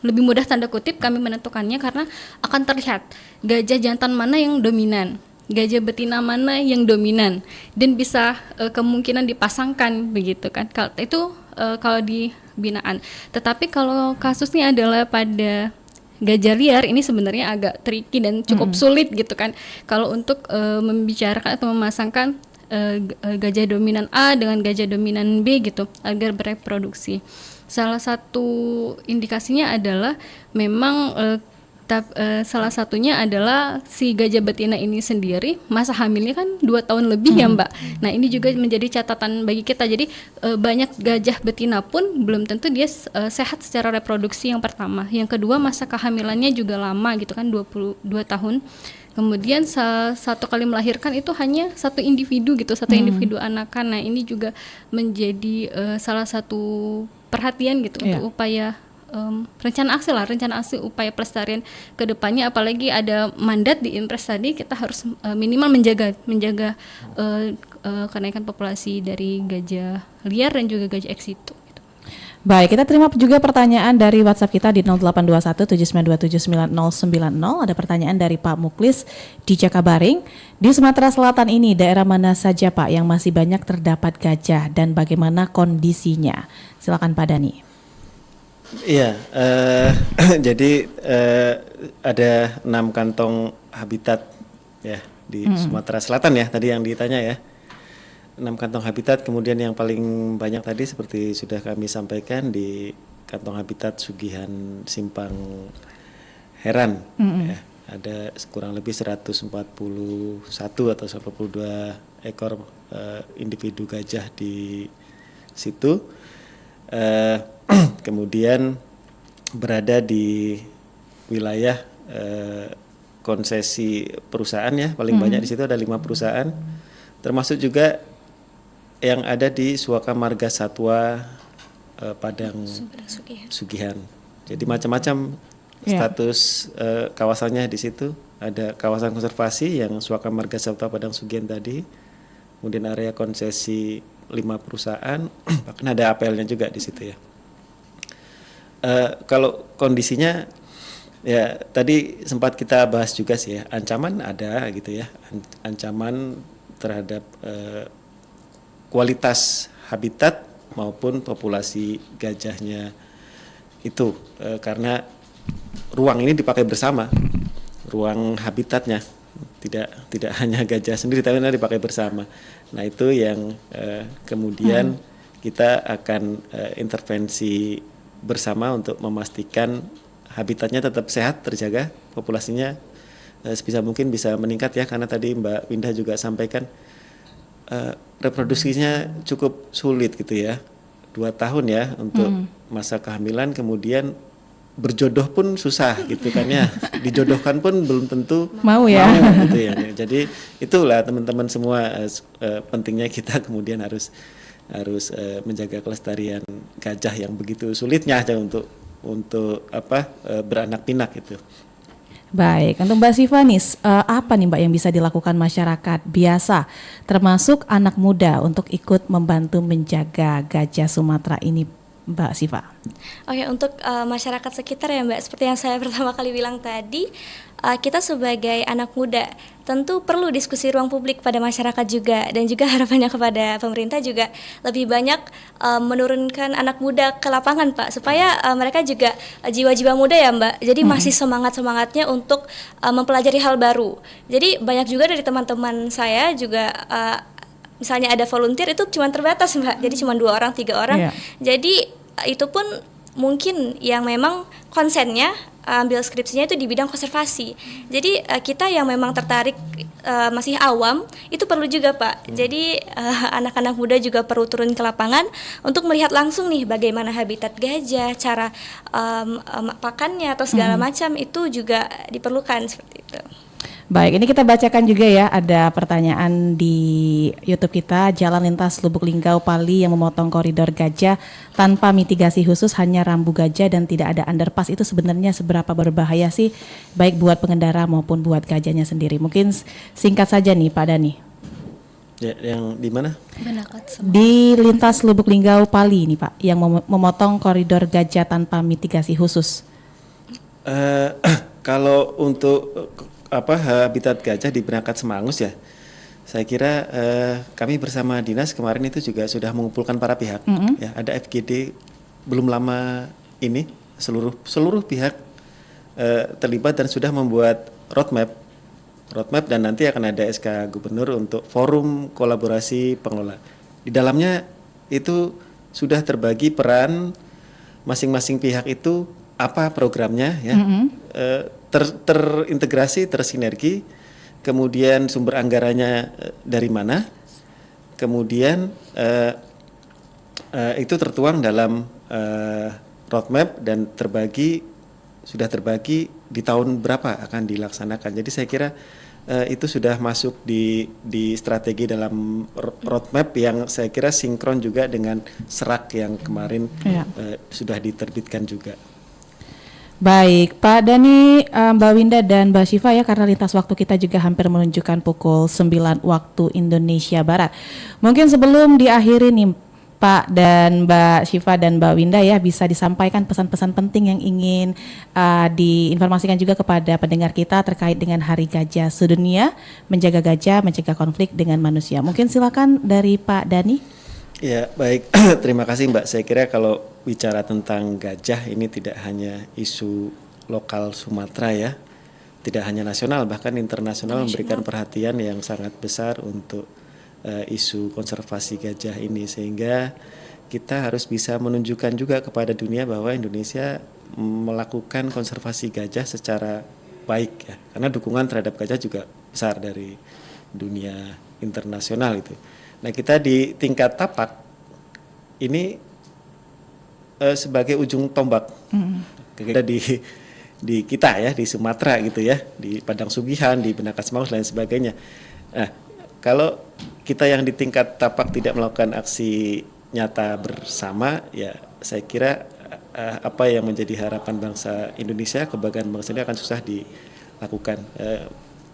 mudah tanda kutip kami menentukannya karena akan terlihat gajah jantan mana yang dominan, gajah betina mana yang dominan, dan bisa kemungkinan dipasangkan begitu kan. Kalau di binaan. Tetapi kalau kasusnya adalah pada gajah liar, ini sebenarnya agak tricky dan cukup sulit gitu kan. Kalau untuk membicarakan atau memasangkan gajah dominan A dengan gajah dominan B gitu agar bereproduksi. Salah satu indikasinya adalah memang Salah satunya adalah si gajah betina ini sendiri masa hamilnya kan 2 tahun lebih ya Mbak. Nah ini juga menjadi catatan bagi kita. Jadi banyak gajah betina pun belum tentu dia sehat secara reproduksi yang pertama. Yang kedua masa kehamilannya juga lama gitu kan, 22 tahun. Kemudian satu kali melahirkan itu hanya satu individu gitu, satu individu anakan. Nah ini juga menjadi salah satu perhatian gitu untuk upaya rencana aksi upaya pelestarian kedepannya, apalagi ada mandat di Impres tadi kita harus minimal menjaga kenaikan populasi dari gajah liar dan juga gajah eks itu. Baik, kita terima juga pertanyaan dari WhatsApp kita di 082179279090. Ada pertanyaan dari Pak Muklis di Jakabaring. Di Sumatera Selatan ini daerah mana saja Pak yang masih banyak terdapat gajah dan bagaimana kondisinya? Silakan Pak Dani. Iya, jadi ada 6 kantong habitat ya di Sumatera Selatan ya, tadi yang ditanya ya. 6 kantong habitat, kemudian yang paling banyak tadi seperti sudah kami sampaikan di kantong habitat Sugihan Simpang Heran. Ya, ada kurang lebih 141 atau 142 ekor individu gajah di situ. Kemudian berada di wilayah konsesi perusahaan ya, paling banyak di situ ada 5 perusahaan, termasuk juga yang ada di Suaka Marga Satwa Padang Sugihan. Jadi macam-macam status kawasannya di situ. Ada kawasan konservasi yang Suaka Marga Satwa Padang Sugihan tadi, kemudian area konsesi 5 perusahaan, bahkan ada APL-nya juga di situ ya. Kalau kondisinya ya tadi sempat kita bahas juga sih ya, ancaman ada gitu ya, ancaman terhadap kualitas habitat maupun populasi gajahnya itu karena ruang ini dipakai bersama, ruang habitatnya tidak hanya gajah sendiri tapi dipakai bersama. Nah itu yang kemudian kita akan intervensi bersama untuk memastikan habitatnya tetap sehat, terjaga, populasinya sebisa mungkin bisa meningkat ya, karena tadi Mbak Winda juga sampaikan reproduksinya cukup sulit gitu ya, 2 tahun ya untuk masa kehamilan, kemudian berjodoh pun susah gitu kan ya, dijodohkan pun belum tentu mau gitu ya. Jadi itulah teman-teman semua pentingnya kita kemudian harus menjaga kelestarian gajah yang begitu sulitnya aja untuk beranak pinak itu. Baik, untuk Mbak Sivanis, apa nih Mbak yang bisa dilakukan masyarakat biasa, termasuk anak muda untuk ikut membantu menjaga gajah Sumatera ini, Mbak Siva? Oke, untuk masyarakat sekitar ya Mbak, seperti yang saya pertama kali bilang tadi, kita sebagai anak muda tentu perlu diskusi ruang publik pada masyarakat juga, dan juga harapannya kepada pemerintah juga lebih banyak menurunkan anak muda ke lapangan Pak, supaya mereka juga jiwa-jiwa muda ya Mbak, jadi masih semangat-semangatnya untuk mempelajari hal baru. Jadi banyak juga dari teman-teman saya juga misalnya ada volunteer itu cuma terbatas Mbak, jadi cuma 2 orang 3 orang. Jadi itu pun mungkin yang memang konsennya ambil skripsinya itu di bidang konservasi. Jadi kita yang memang tertarik masih awam itu perlu juga Pak. Jadi anak-anak muda juga perlu turun ke lapangan untuk melihat langsung nih bagaimana habitat gajah, cara pakannya atau segala macam itu juga diperlukan seperti itu. Baik, ini kita bacakan juga ya, ada pertanyaan di YouTube kita. Jalan lintas Lubuk Linggau Pali yang memotong koridor gajah tanpa mitigasi khusus, hanya rambu gajah dan tidak ada underpass, itu sebenarnya seberapa berbahaya sih baik buat pengendara maupun buat gajahnya sendiri? Mungkin singkat saja nih Pak Dani. Ya, yang di mana? Di lintas Lubuk Linggau Pali ini Pak, yang memotong koridor gajah tanpa mitigasi khusus. Kalau untuk habitat gajah di Berangkat Semangus ya, saya kira kami bersama dinas kemarin itu juga sudah mengumpulkan para pihak. Ya, ada FGD belum lama ini, seluruh pihak terlibat dan sudah membuat roadmap dan nanti akan ada SK Gubernur untuk forum kolaborasi pengelola. Di dalamnya itu sudah terbagi peran masing-masing pihak itu, apa programnya ya. terintegrasi, tersinergi, kemudian sumber anggarannya dari mana, kemudian itu tertuang dalam roadmap dan sudah terbagi di tahun berapa akan dilaksanakan. Jadi saya kira itu sudah masuk di strategi dalam roadmap yang saya kira sinkron juga dengan serak yang kemarin sudah diterbitkan juga. Baik, Pak Dhani, Mbak Winda dan Mbak Syifa ya, karena lintas waktu kita juga hampir menunjukkan pukul 9 waktu Indonesia Barat. Mungkin sebelum diakhiri nih Pak dan Mbak Syifa dan Mbak Winda ya, bisa disampaikan pesan-pesan penting yang ingin diinformasikan juga kepada pendengar kita terkait dengan Hari Gajah Sedunia, menjaga gajah, mencegah konflik dengan manusia. Mungkin silakan dari Pak Dhani. Ya, baik. Terima kasih Mbak. Saya kira kalau bicara tentang gajah ini tidak hanya isu lokal Sumatera ya, tidak hanya nasional, bahkan internasional memberikan perhatian yang sangat besar untuk isu konservasi gajah ini, sehingga kita harus bisa menunjukkan juga kepada dunia bahwa Indonesia melakukan konservasi gajah secara baik ya, karena dukungan terhadap gajah juga besar dari dunia internasional itu. Nah, kita di tingkat tapak ini sebagai ujung tombak kita di kita ya, di Sumatera gitu ya, di Padang Sugihan, di Benakasmaus dan lain sebagainya. Nah, kalau kita yang di tingkat tapak tidak melakukan aksi nyata bersama, ya saya kira apa yang menjadi harapan bangsa Indonesia, kebanggaan bangsa ini akan susah dilakukan.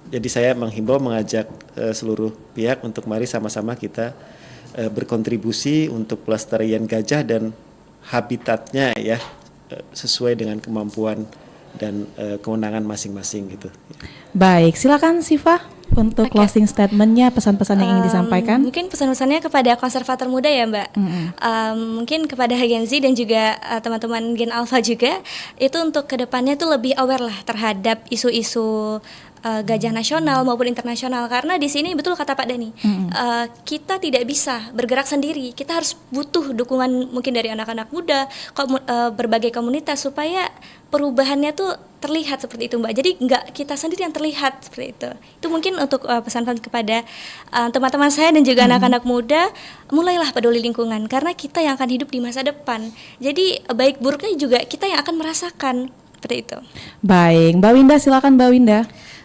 Jadi saya menghimbau, mengajak seluruh pihak untuk mari sama-sama kita berkontribusi untuk pelestarian gajah dan habitatnya ya, sesuai dengan kemampuan dan kewenangan masing-masing gitu. Baik, silakan Syifa untuk closing statementnya, pesan-pesan yang ingin disampaikan. Mungkin pesan-pesannya kepada konservator muda ya Mbak, mungkin kepada Gen Z dan juga teman-teman Gen Alpha juga, itu untuk kedepannya tuh lebih aware lah terhadap isu-isu gajah nasional maupun internasional, karena di sini betul kata Pak Dhani, kita tidak bisa bergerak sendiri, kita harus butuh dukungan mungkin dari anak-anak muda, berbagai komunitas supaya perubahannya tuh terlihat seperti itu Mbak. Jadi nggak kita sendiri yang terlihat seperti itu. Itu mungkin untuk pesan kepada teman-teman saya dan juga anak-anak muda, mulailah peduli lingkungan karena kita yang akan hidup di masa depan. Jadi baik buruknya juga kita yang akan merasakan seperti itu. Baik, Mbak Winda, silakan Mbak Winda.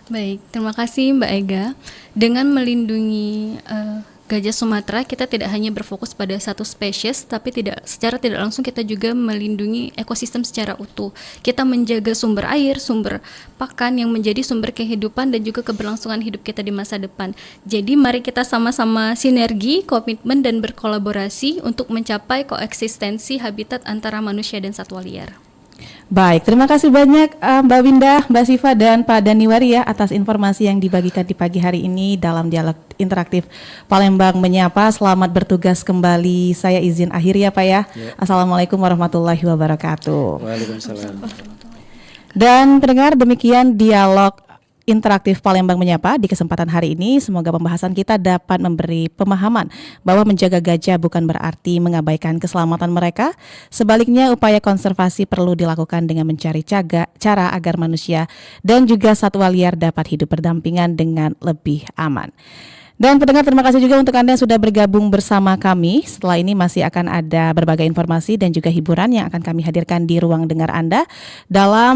Baik, terima kasih Mbak Ega. Dengan melindungi gajah Sumatera, kita tidak hanya berfokus pada satu spesies, tapi secara tidak langsung kita juga melindungi ekosistem secara utuh. Kita menjaga sumber air, sumber pakan yang menjadi sumber kehidupan dan juga keberlangsungan hidup kita di masa depan. Jadi mari kita sama-sama sinergi, komitmen dan berkolaborasi untuk mencapai koeksistensi habitat antara manusia dan satwa liar. Baik, terima kasih banyak Mbak Winda, Mbak Syifa dan Pak Dhani Wari ya atas informasi yang dibagikan di pagi hari ini dalam dialog interaktif Palembang Menyapa. Selamat bertugas kembali. Saya izin akhiri ya Pak ya. Assalamualaikum warahmatullahi wabarakatuh. Waalaikumsalam. Dan pendengar, demikian dialog interaktif Palembang Menyapa di kesempatan hari ini. Semoga pembahasan kita dapat memberi pemahaman bahwa menjaga gajah bukan berarti mengabaikan keselamatan mereka. Sebaliknya, upaya konservasi perlu dilakukan dengan mencari cara agar manusia dan juga satwa liar dapat hidup berdampingan dengan lebih aman. Dan pendengar, terima kasih juga untuk Anda yang sudah bergabung bersama kami. Setelah ini masih akan ada berbagai informasi dan juga hiburan yang akan kami hadirkan di ruang dengar Anda dalam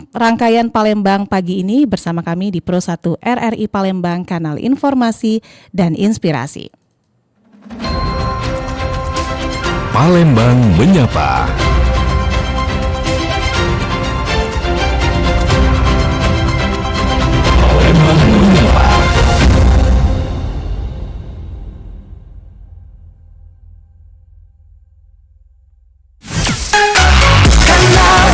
rangkaian Palembang pagi ini bersama kami di Pro 1 RRI Palembang, kanal informasi dan inspirasi. Palembang Menyapa.